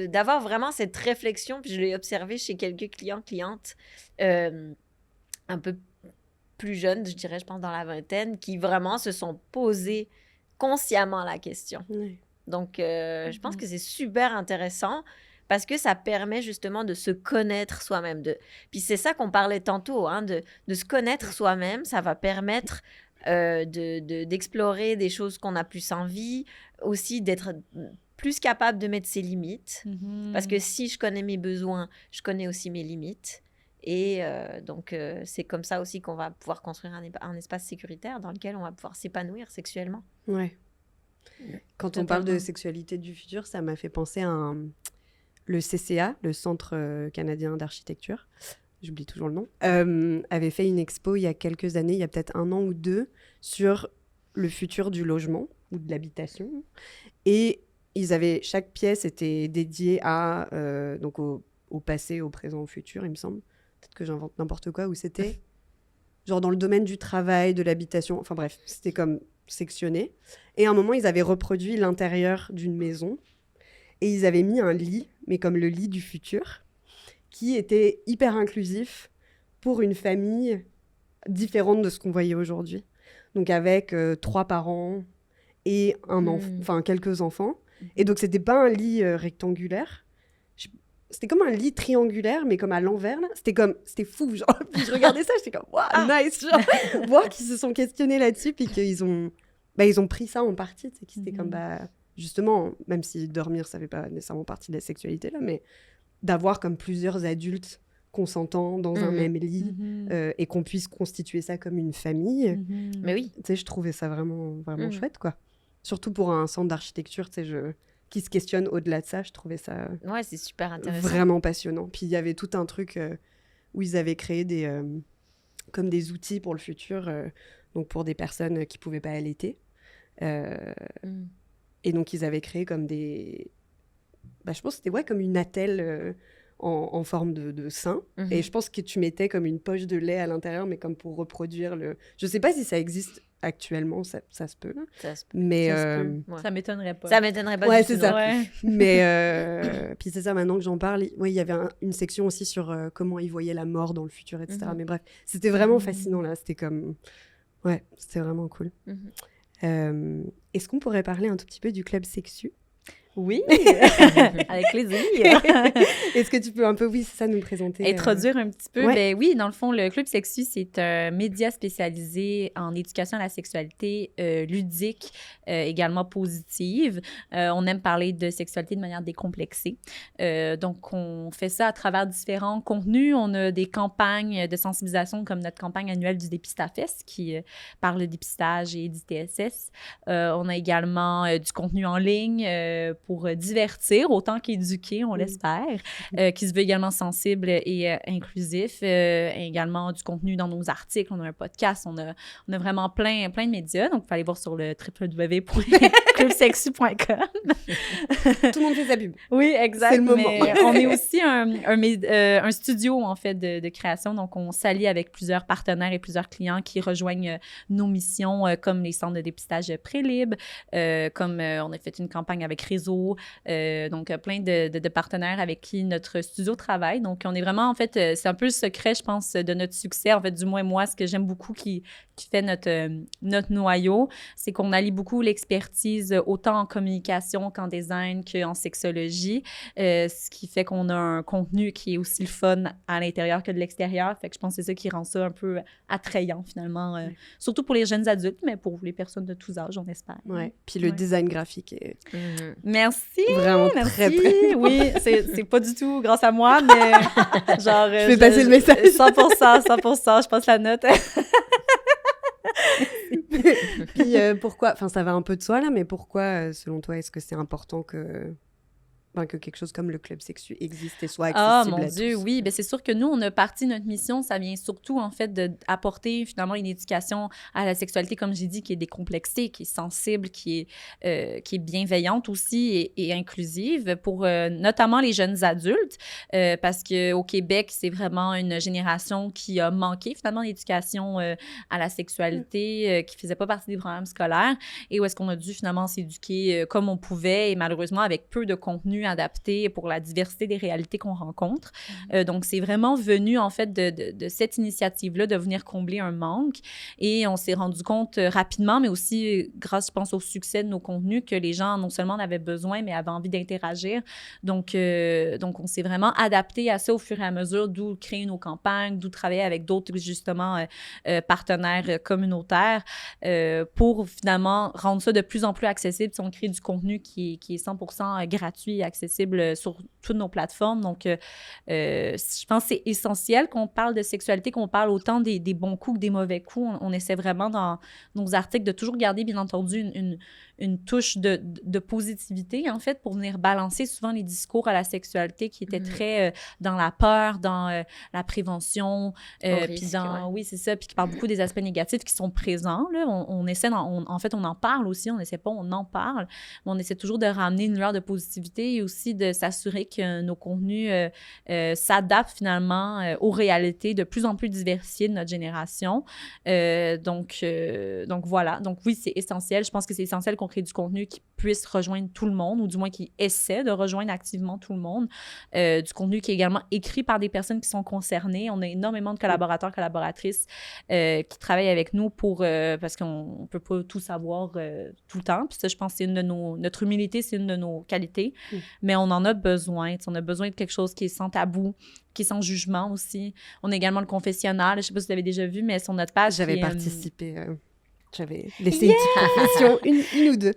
Speaker 2: d'avoir vraiment cette réflexion, puis je l'ai observé chez quelques clientes un peu plus jeunes, je dirais, je pense dans la vingtaine, qui vraiment se sont posées consciemment la question. Oui. Donc, je pense que c'est super intéressant parce que ça permet justement de se connaître soi-même. Puis c'est ça qu'on parlait tantôt, hein, de se connaître soi-même. Ça va permettre d'explorer des choses qu'on a plus envie, aussi d'être plus capable de mettre ses limites. Parce que si je connais mes besoins, je connais aussi mes limites. Et donc, c'est comme ça aussi qu'on va pouvoir construire un espace sécuritaire dans lequel on va pouvoir s'épanouir sexuellement.
Speaker 1: Ouais. Quand on parle de sexualité du futur, ça m'a fait penser à le CCA, le Centre canadien d'architecture, j'oublie toujours le nom, avait fait une expo il y a quelques années, il y a peut-être 1 an ou 2, sur le futur du logement ou de l'habitation. Et chaque pièce était dédiée à, donc au passé, au présent, au futur, il me semble. Peut-être que j'invente n'importe quoi, où c'était genre dans le domaine du travail, de l'habitation, enfin bref, c'était comme sectionné. Et à un moment, ils avaient reproduit l'intérieur d'une maison et ils avaient mis un lit, mais comme le lit du futur, qui était hyper inclusif pour une famille différente de ce qu'on voyait aujourd'hui. Donc avec 3 parents et quelques enfants. Et donc, c'était pas un lit rectangulaire. C'était comme un lit triangulaire, mais comme à l'envers, là. C'était fou, genre. Puis je regardais ça, j'étais comme, waouh, nice, genre. Voir qu'ils se sont questionnés là-dessus, puis qu'ils ont pris ça en partie, tu sais, qui c'était comme, justement, même si dormir, ça fait pas nécessairement partie de la sexualité, là, mais d'avoir comme plusieurs adultes consentants dans un même lit et qu'on puisse constituer ça comme une famille.
Speaker 2: Mais oui.
Speaker 1: Tu sais, je trouvais ça vraiment, vraiment chouette, quoi. Surtout pour un centre d'architecture, tu sais, qui se questionne au-delà de ça, je trouvais ça
Speaker 2: c'est super intéressant.
Speaker 1: Vraiment passionnant. Puis il y avait tout un truc où ils avaient créé comme des outils pour le futur, donc pour des personnes qui ne pouvaient pas allaiter. Et donc ils avaient créé comme des... je pense que c'était comme une attelle en forme de sein. Et je pense que tu mettais comme une poche de lait à l'intérieur, mais comme pour reproduire le... Je ne sais pas si ça existe actuellement, ça se peut.
Speaker 2: Ça se peut.
Speaker 1: Mais
Speaker 3: ça m'étonnerait pas.
Speaker 2: Ça m'étonnerait pas.
Speaker 1: Ouais, c'est ça. Ouais. Mais puis c'est ça, maintenant que j'en parle, il y avait une section aussi sur comment ils voyaient la mort dans le futur, etc. Mais bref, c'était vraiment fascinant là. C'était comme... Ouais, c'était vraiment cool. Est-ce qu'on pourrait parler un tout petit peu du club sexu ?
Speaker 3: Oui, avec plaisir.
Speaker 1: Est-ce que tu peux un peu, oui, c'est ça, nous présenter?
Speaker 3: Introduire un petit peu.
Speaker 1: Ouais.
Speaker 3: Ben oui, dans le fond, le Club Sexu, c'est un média spécialisé en éducation à la sexualité ludique, également positive. On aime parler de sexualité de manière décomplexée. Donc, on fait ça à travers différents contenus. On a des campagnes de sensibilisation comme notre campagne annuelle du Dépistafest qui parle de dépistage et d'ITSS. On a également du contenu en ligne pour divertir autant qu'éduquer, on l'espère, qui se veut également sensible et inclusif. Également du contenu dans nos articles, on a un podcast, on a vraiment plein de médias. Donc, il faut aller voir sur le www.clubsexu.com.
Speaker 1: Tout le monde fait sa pub.
Speaker 3: Oui, exact.
Speaker 1: C'est le moment.
Speaker 3: Mais on est aussi un studio, en fait, de création. Donc, on s'allie avec plusieurs partenaires et plusieurs clients qui rejoignent nos missions, comme les centres de dépistage Prélib, comme on a fait une campagne avec Réseau, donc plein de partenaires avec qui notre studio travaille. Donc, on est vraiment, en fait, c'est un peu le secret, je pense, de notre succès. En fait, du moins, moi, ce que j'aime beaucoup qui fait notre noyau, c'est qu'on allie beaucoup l'expertise autant en communication qu'en design qu'en sexologie, ce qui fait qu'on a un contenu qui est aussi le fun à l'intérieur que de l'extérieur. Fait que je pense que c'est ça qui rend ça un peu attrayant, finalement, surtout pour les jeunes adultes, mais pour les personnes de tous âges, on espère.
Speaker 1: Ouais. Puis le design graphique est
Speaker 3: Merci!
Speaker 1: vraiment
Speaker 3: Merci.
Speaker 1: très...
Speaker 3: Oui, c'est pas du tout grâce à moi, mais genre...
Speaker 1: Je vais passer le message.
Speaker 3: 100%, je passe la note.
Speaker 1: Puis pourquoi, enfin ça va un peu de soi là, mais pourquoi, selon toi, est-ce que c'est important que quelque chose comme le Club Sexu existe et soit accessible
Speaker 3: mon
Speaker 1: à
Speaker 3: Dieu,
Speaker 1: tous?
Speaker 3: oui. Bien, c'est sûr que nous, on a parti notre mission, ça vient surtout, en fait, d'apporter finalement une éducation à la sexualité, comme j'ai dit, qui est décomplexée, qui est sensible, qui est bienveillante aussi et inclusive pour notamment les jeunes adultes, parce qu'au Québec, c'est vraiment une génération qui a manqué finalement d'éducation à la sexualité, qui faisait pas partie des programmes scolaires et où est-ce qu'on a dû finalement s'éduquer comme on pouvait et malheureusement avec peu de contenu adapté pour la diversité des réalités qu'on rencontre. Donc, c'est vraiment venu, en fait, de cette initiative-là, de venir combler un manque. Et on s'est rendu compte rapidement, mais aussi grâce, je pense, au succès de nos contenus, que les gens non seulement en avaient besoin, mais avaient envie d'interagir. Donc, on s'est vraiment adapté à ça au fur et à mesure, d'où créer nos campagnes, d'où travailler avec d'autres, justement, partenaires communautaires pour, finalement, rendre ça de plus en plus accessible. Si on crée du contenu qui est 100% gratuit et accessible sur toutes nos plateformes. Donc, je pense que c'est essentiel qu'on parle de sexualité, qu'on parle autant des bons coups que des mauvais coups. On essaie vraiment dans nos articles de toujours garder, bien entendu, une touche de positivité, en fait, pour venir balancer souvent les discours à la sexualité qui étaient très dans la peur, dans la prévention, puis dans... Oui, c'est ça, puis qui parlent beaucoup des aspects négatifs qui sont présents, là. On essaie, en fait, on en parle aussi, on essaie pas, on en parle, mais on essaie toujours de ramener une lueur de positivité et aussi de s'assurer que nos contenus s'adaptent finalement aux réalités de plus en plus diversifiées de notre génération. Donc voilà. Donc oui, c'est essentiel. Je pense que c'est essentiel qu'on crée du contenu qui puisse rejoindre tout le monde, ou du moins qui essaie de rejoindre activement tout le monde. Du contenu qui est également écrit par des personnes qui sont concernées. On a énormément de collaborateurs, collaboratrices qui travaillent avec nous parce qu'on ne peut pas tout savoir tout le temps. Puis ça, je pense que c'est notre humilité, c'est une de nos qualités. Mais on en a besoin. On a besoin de quelque chose qui est sans tabou, qui est sans jugement aussi. On a également le confessionnal. Je ne sais pas si vous l'avez déjà vu, mais sur notre page...
Speaker 1: J'avais participé... J'avais laissé une petite confession, une ou deux.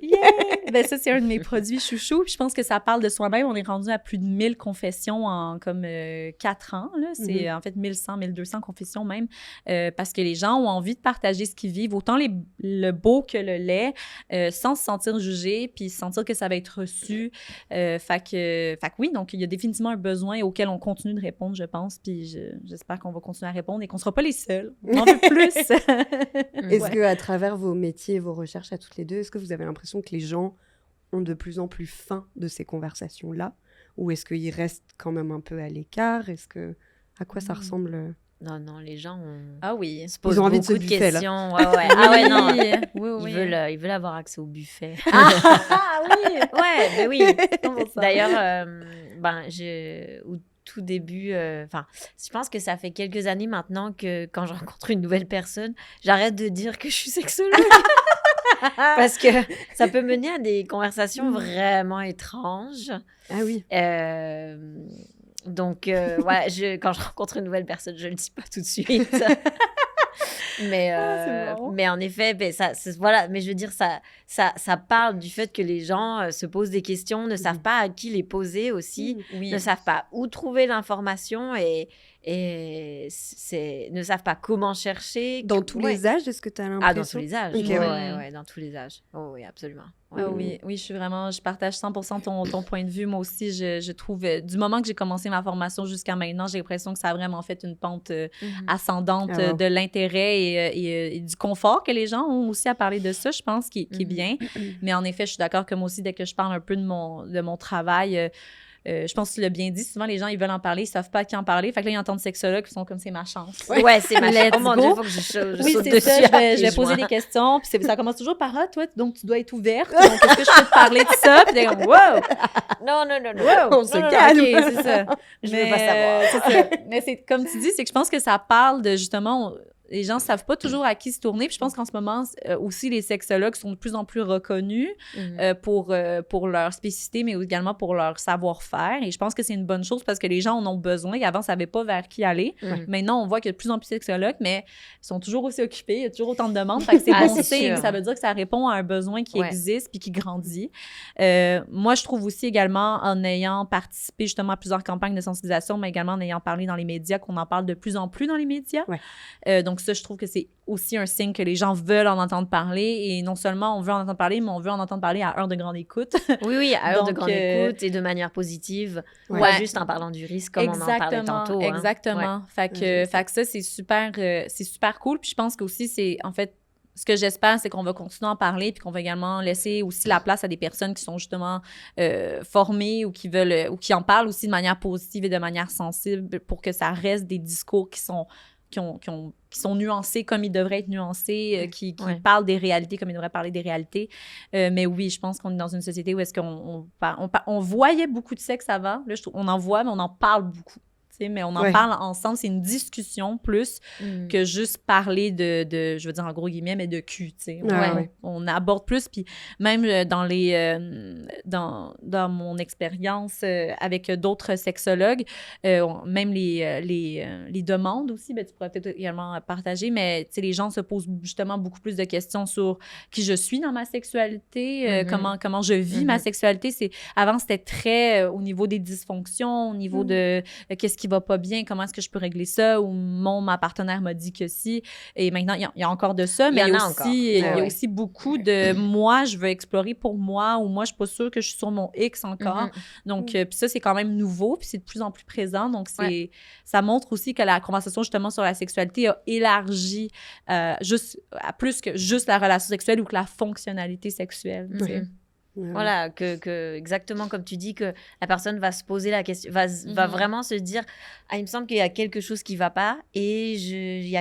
Speaker 3: Ben ça, c'est un de mes produits chouchou. Puis je pense que ça parle de soi-même. On est rendu à plus de 1000 confessions en comme 4 ans. Là. C'est en fait 1100, 1200 confessions même. Parce que les gens ont envie de partager ce qu'ils vivent, autant le beau que le laid, sans se sentir jugé, puis sentir que ça va être reçu. Fait que oui, donc il y a définitivement un besoin auquel on continue de répondre, je pense. Puis j'espère qu'on va continuer à répondre et qu'on ne sera pas les seuls. On en veut plus.
Speaker 1: Est-ce qu'à travers vos métiers et vos recherches à toutes les deux, est-ce que vous avez l'impression que les gens ont de plus en plus faim de ces conversations-là? Ou est-ce qu'ils restent quand même un peu à l'écart? À quoi ça ressemble?
Speaker 2: Non, les gens
Speaker 3: se
Speaker 2: posent
Speaker 1: ils ont envie de ce
Speaker 2: beaucoup de
Speaker 1: buffet,
Speaker 2: questions. Ouais. Ah ouais, non.
Speaker 3: Oui.
Speaker 2: Ils veulent avoir accès au buffet.
Speaker 3: Oui!
Speaker 2: Ouais, ben oui. D'ailleurs, au tout début, je pense que ça fait quelques années maintenant que quand je rencontre une nouvelle personne, j'arrête de dire que je suis sexologue. Parce que ça peut mener à des conversations vraiment étranges.
Speaker 1: Ah oui.
Speaker 2: Donc, quand je rencontre une nouvelle personne, je ne le dis pas tout de suite. Mais en effet, voilà. Mais je veux dire, ça parle du fait que les gens se posent des questions, ne savent pas à qui les poser aussi, ne savent pas où trouver l'information et ne savent pas comment chercher.
Speaker 1: Dans tous les âges, est-ce que tu as l'impression?
Speaker 2: Dans tous les âges.
Speaker 1: Okay,
Speaker 2: ouais, dans tous les âges. Oh, oui, absolument. Ouais.
Speaker 3: Oui, je partage 100% ton point de vue. Moi aussi, je trouve, du moment que j'ai commencé ma formation jusqu'à maintenant, j'ai l'impression que ça a vraiment fait une pente ascendante de l'intérêt et du confort que les gens ont aussi à parler de ça, je pense, qui est bien. Mais en effet, je suis d'accord que moi aussi, dès que je parle un peu de mon travail, je pense que tu l'as bien dit, souvent les gens ils veulent en parler, ils savent pas à qui en parler, fait que là ils entendent sexologue ils sont comme c'est ma chance.
Speaker 2: Ouais, c'est ma chance. Oh mon Dieu, faut que je saute dessus.
Speaker 3: Ça, je vais poser des questions, puis ça commence toujours par toi donc tu dois être ouverte, donc est-ce que je peux te parler de ça, puis t'es comme wow.
Speaker 2: Non,
Speaker 3: on se calme. Okay, c'est ça.
Speaker 2: Je veux pas savoir.
Speaker 3: C'est ça. Mais c'est comme tu dis, c'est que je pense que ça parle de justement les gens ne savent pas toujours à qui se tourner. Puis je pense qu'en ce moment, aussi, les sexologues sont de plus en plus reconnus pour leur spécificité, mais également pour leur savoir-faire. Et je pense que c'est une bonne chose parce que les gens en ont besoin. Et avant, ils ne savaient pas vers qui aller. Maintenant, on voit qu'il y a de plus en plus de sexologues, mais ils sont toujours aussi occupés. Il y a toujours autant de demandes. Fait que c'est bon signe. Ça veut dire que ça répond à un besoin qui existe puis qui grandit. Moi, je trouve aussi également, en ayant participé justement à plusieurs campagnes de sensibilisation, mais également en ayant parlé dans les médias, qu'on en parle de plus en plus dans les médias. Donc, ça, je trouve que c'est aussi un signe que les gens veulent en entendre parler. Et non seulement on veut en entendre parler, mais on veut en entendre parler à heure de grande écoute.
Speaker 2: Oui, à heure de grande écoute et de manière positive. Pas juste en parlant du risque comme on en parlait tantôt.
Speaker 3: Exactement. Fait que ça, c'est super cool. Puis je pense qu'aussi, c'est en fait, ce que j'espère, c'est qu'on va continuer à en parler puis qu'on va également laisser aussi la place à des personnes qui sont justement formées ou qui veulent ou qui en parlent aussi de manière positive et de manière sensible pour que ça reste des discours qui sont nuancés comme ils devraient être nuancés, qui parlent des réalités comme ils devraient parler des réalités. Mais oui, je pense qu'on est dans une société où est-ce qu'on voyait beaucoup de sexe avant. Là, on en voit, mais on en parle beaucoup. Mais on en parle ensemble. C'est une discussion plus que juste parler de, je veux dire en gros guillemets, mais de cul, tu sais. On aborde plus. Puis même dans mon expérience avec d'autres sexologues, même les demandes aussi, ben, tu pourrais peut-être également partager, mais tu sais, les gens se posent justement beaucoup plus de questions sur qui je suis dans ma sexualité, comment je vis ma sexualité. Avant, c'était très au niveau des dysfonctions, au niveau de qu'est-ce qui va pas bien, comment est-ce que je peux régler ça, ou ma partenaire m'a dit que si, et maintenant il y a encore de ça, mais il y a aussi beaucoup de moi je veux explorer pour moi, ou moi je suis pas sûre que je suis sur mon X encore, donc puis ça c'est quand même nouveau, puis c'est de plus en plus présent, donc ça montre aussi que la conversation justement sur la sexualité a élargi juste à plus que juste la relation sexuelle ou que la fonctionnalité sexuelle.
Speaker 2: Voilà, que exactement comme tu dis, que la personne va se poser la question, va vraiment se dire « Ah, il me semble qu'il y a quelque chose qui ne va pas et j'ai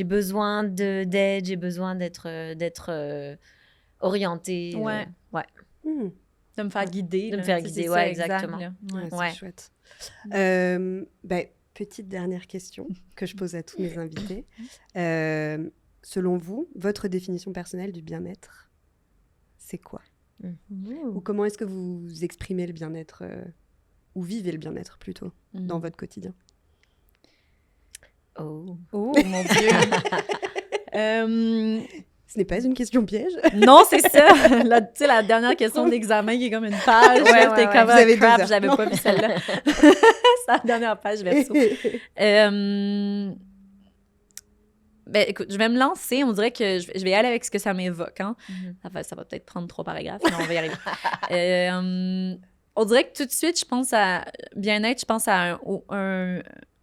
Speaker 2: besoin d'aide, j'ai besoin d'être orientée. »
Speaker 3: De me faire guider.
Speaker 2: De me faire guider, exactement.
Speaker 1: C'est chouette. Petite dernière question que je pose à tous mes invités. Selon vous, votre définition personnelle du bien-être, c'est quoi? Ou comment est-ce que vous exprimez le bien-être ou vivez le bien-être plutôt dans votre quotidien?
Speaker 3: Oh mon Dieu!
Speaker 1: Ce n'est pas une question piège.
Speaker 3: Non, c'est ça. Tu sais, la dernière question d'examen qui est comme une page. T'es comme un crap, j'avais pas vu celle-là. C'est la dernière page, verso. Ben, écoute, je vais me lancer. On dirait que je vais y aller avec ce que ça m'évoque. Hein? Ça va peut-être prendre 3 paragraphes, mais on va y arriver. On dirait que tout de suite, je pense à bien-être, je pense à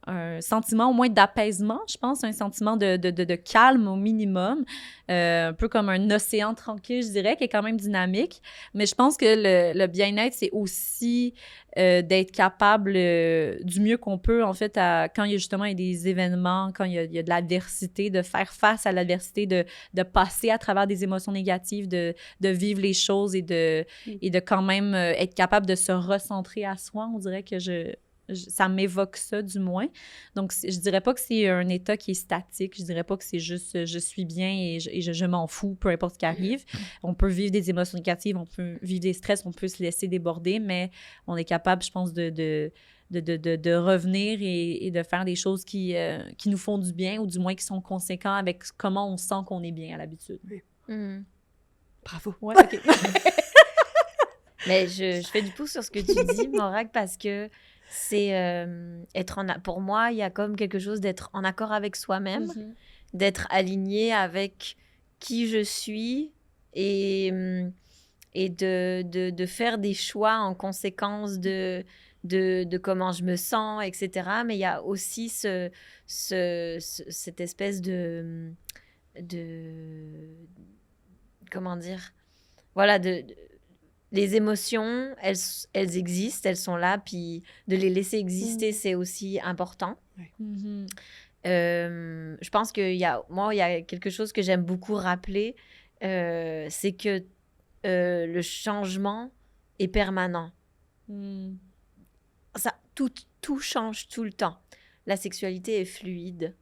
Speaker 3: un sentiment au moins d'apaisement, je pense, un sentiment de calme au minimum, un peu comme un océan tranquille, je dirais, qui est quand même dynamique. Mais je pense que le bien-être, c'est aussi d'être capable du mieux qu'on peut, en fait, quand il y a justement des événements, quand il y a de l'adversité, de faire face à l'adversité, de passer à travers des émotions négatives, de vivre les choses et de quand même être capable de se recentrer à soi. On dirait que je ça m'évoque ça, du moins. Donc, je dirais pas que c'est un état qui est statique. Je dirais pas que c'est juste je suis bien et je m'en fous, peu importe ce qui arrive. On peut vivre des émotions négatives, on peut vivre des stress, on peut se laisser déborder, mais on est capable, je pense, de revenir et de faire des choses qui nous font du bien ou du moins qui sont conséquents avec comment on sent qu'on est bien à l'habitude.
Speaker 1: Oui.
Speaker 3: Bravo.
Speaker 1: Ouais,
Speaker 3: OK.
Speaker 2: Mais je fais du pouce sur ce que tu dis, Morag, parce que c'est pour moi, il y a comme quelque chose d'être en accord avec soi-même, d'être aligné avec qui je suis et de faire des choix en conséquence de comment je me sens, etc. Mais il y a aussi cette espèce de comment dire? Voilà, les émotions, elles existent, elles sont là, puis de les laisser exister, c'est aussi important. Je pense qu'il y a quelque chose que j'aime beaucoup rappeler, c'est que le changement est permanent. Tout change tout le temps. La sexualité est fluide.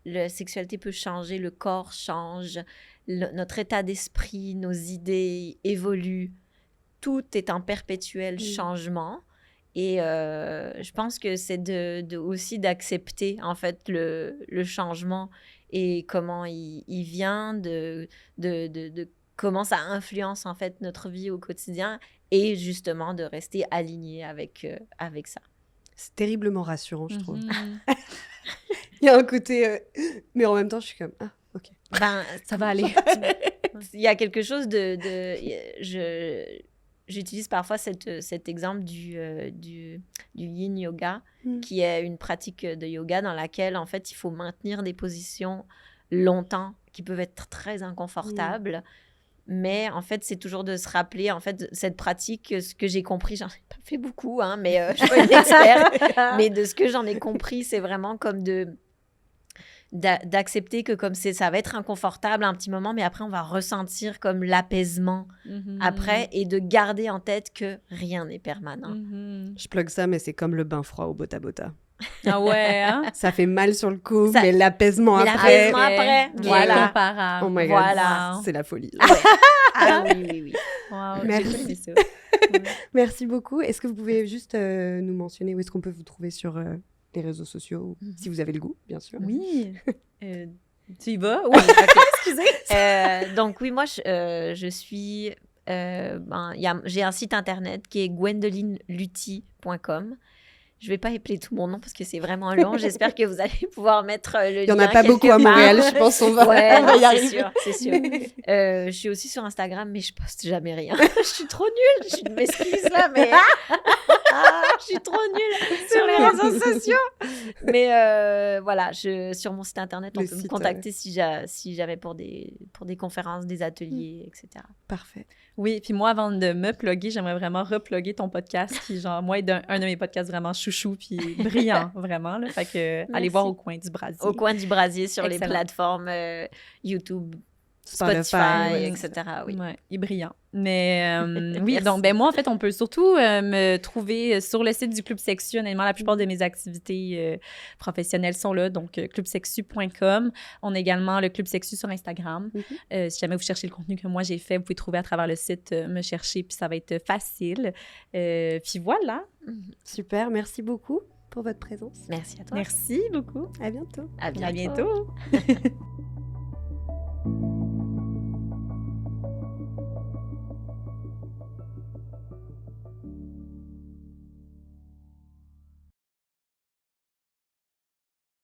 Speaker 2: La sexualité peut changer, le corps change, notre état d'esprit, nos idées évoluent. Tout est en perpétuel changement. Et je pense que c'est aussi d'accepter, en fait, le changement et comment il vient, de comment ça influence, en fait, notre vie au quotidien et justement de rester aligné avec ça.
Speaker 1: C'est terriblement rassurant, je trouve. Il y a un côté... mais en même temps, je suis comme... Ah, OK.
Speaker 2: Ben,
Speaker 3: ça va aller.
Speaker 2: Il y a quelque chose j'utilise parfois cet exemple du yin yoga, qui est une pratique de yoga dans laquelle, en fait, il faut maintenir des positions longtemps qui peuvent être très inconfortables. Mais en fait, c'est toujours de se rappeler, en fait, cette pratique, ce que j'ai compris, j'en ai pas fait beaucoup, hein, mais je suis pas une experte, mais de ce que j'en ai compris, c'est vraiment comme d'accepter que comme ça va être inconfortable un petit moment, mais après, on va ressentir comme l'apaisement après et de garder en tête que rien n'est permanent.
Speaker 1: Je plug ça, mais c'est comme le bain froid au Bota Bota.
Speaker 3: Ah ouais, hein?
Speaker 1: Ça fait mal sur le coup, mais l'apaisement après...
Speaker 3: Voilà.
Speaker 1: Oh my God,
Speaker 2: voilà.
Speaker 1: C'est la folie.
Speaker 2: Ah oui.
Speaker 3: Wow,
Speaker 1: merci.
Speaker 3: Ça.
Speaker 1: Merci beaucoup. Est-ce que vous pouvez juste nous mentionner où est-ce qu'on peut vous trouver sur les réseaux sociaux, si vous avez le goût, bien sûr.
Speaker 3: Oui. Tu y vas? Oui,
Speaker 2: excusez. Donc oui, moi, je suis... j'ai un site internet qui est gwendolinluty.com. Je ne vais pas épeler tout mon nom parce que c'est vraiment long. J'espère que vous allez pouvoir mettre le lien. Il
Speaker 1: n'y en a pas beaucoup à Montréal, je pense qu'on va y arriver.
Speaker 2: C'est sûr. Je suis aussi sur Instagram, mais je ne poste jamais rien. Je suis trop nulle. Je m'excuse là, mais je suis trop nulle sur les réseaux sociaux. Mais voilà, sur mon site internet, on peut me contacter si jamais pour des conférences, des ateliers, etc.
Speaker 1: Parfait.
Speaker 3: Oui, puis moi, avant de me plugger, j'aimerais vraiment repluguer ton podcast qui, genre, moi, est un de mes podcasts vraiment chouchou puis brillant, vraiment. Là. Fait que, allez voir Au Coin du Brasier.
Speaker 2: Au Coin du Brasier sur les plateformes YouTube, Spotify, etc. Oui.
Speaker 3: Ouais, il est brillant. Mais oui, donc moi, en fait, on peut surtout me trouver sur le site du Club Sexu. Honnêtement, la plupart de mes activités professionnelles sont là, donc clubsexu.com. On a également le Club Sexu sur Instagram. Si jamais vous cherchez le contenu que moi j'ai fait, vous pouvez trouver à travers le site, me chercher, puis ça va être facile. Puis voilà.
Speaker 1: Super, merci beaucoup pour votre présence.
Speaker 2: Merci à toi.
Speaker 3: Merci beaucoup.
Speaker 1: À bientôt.
Speaker 2: À bientôt.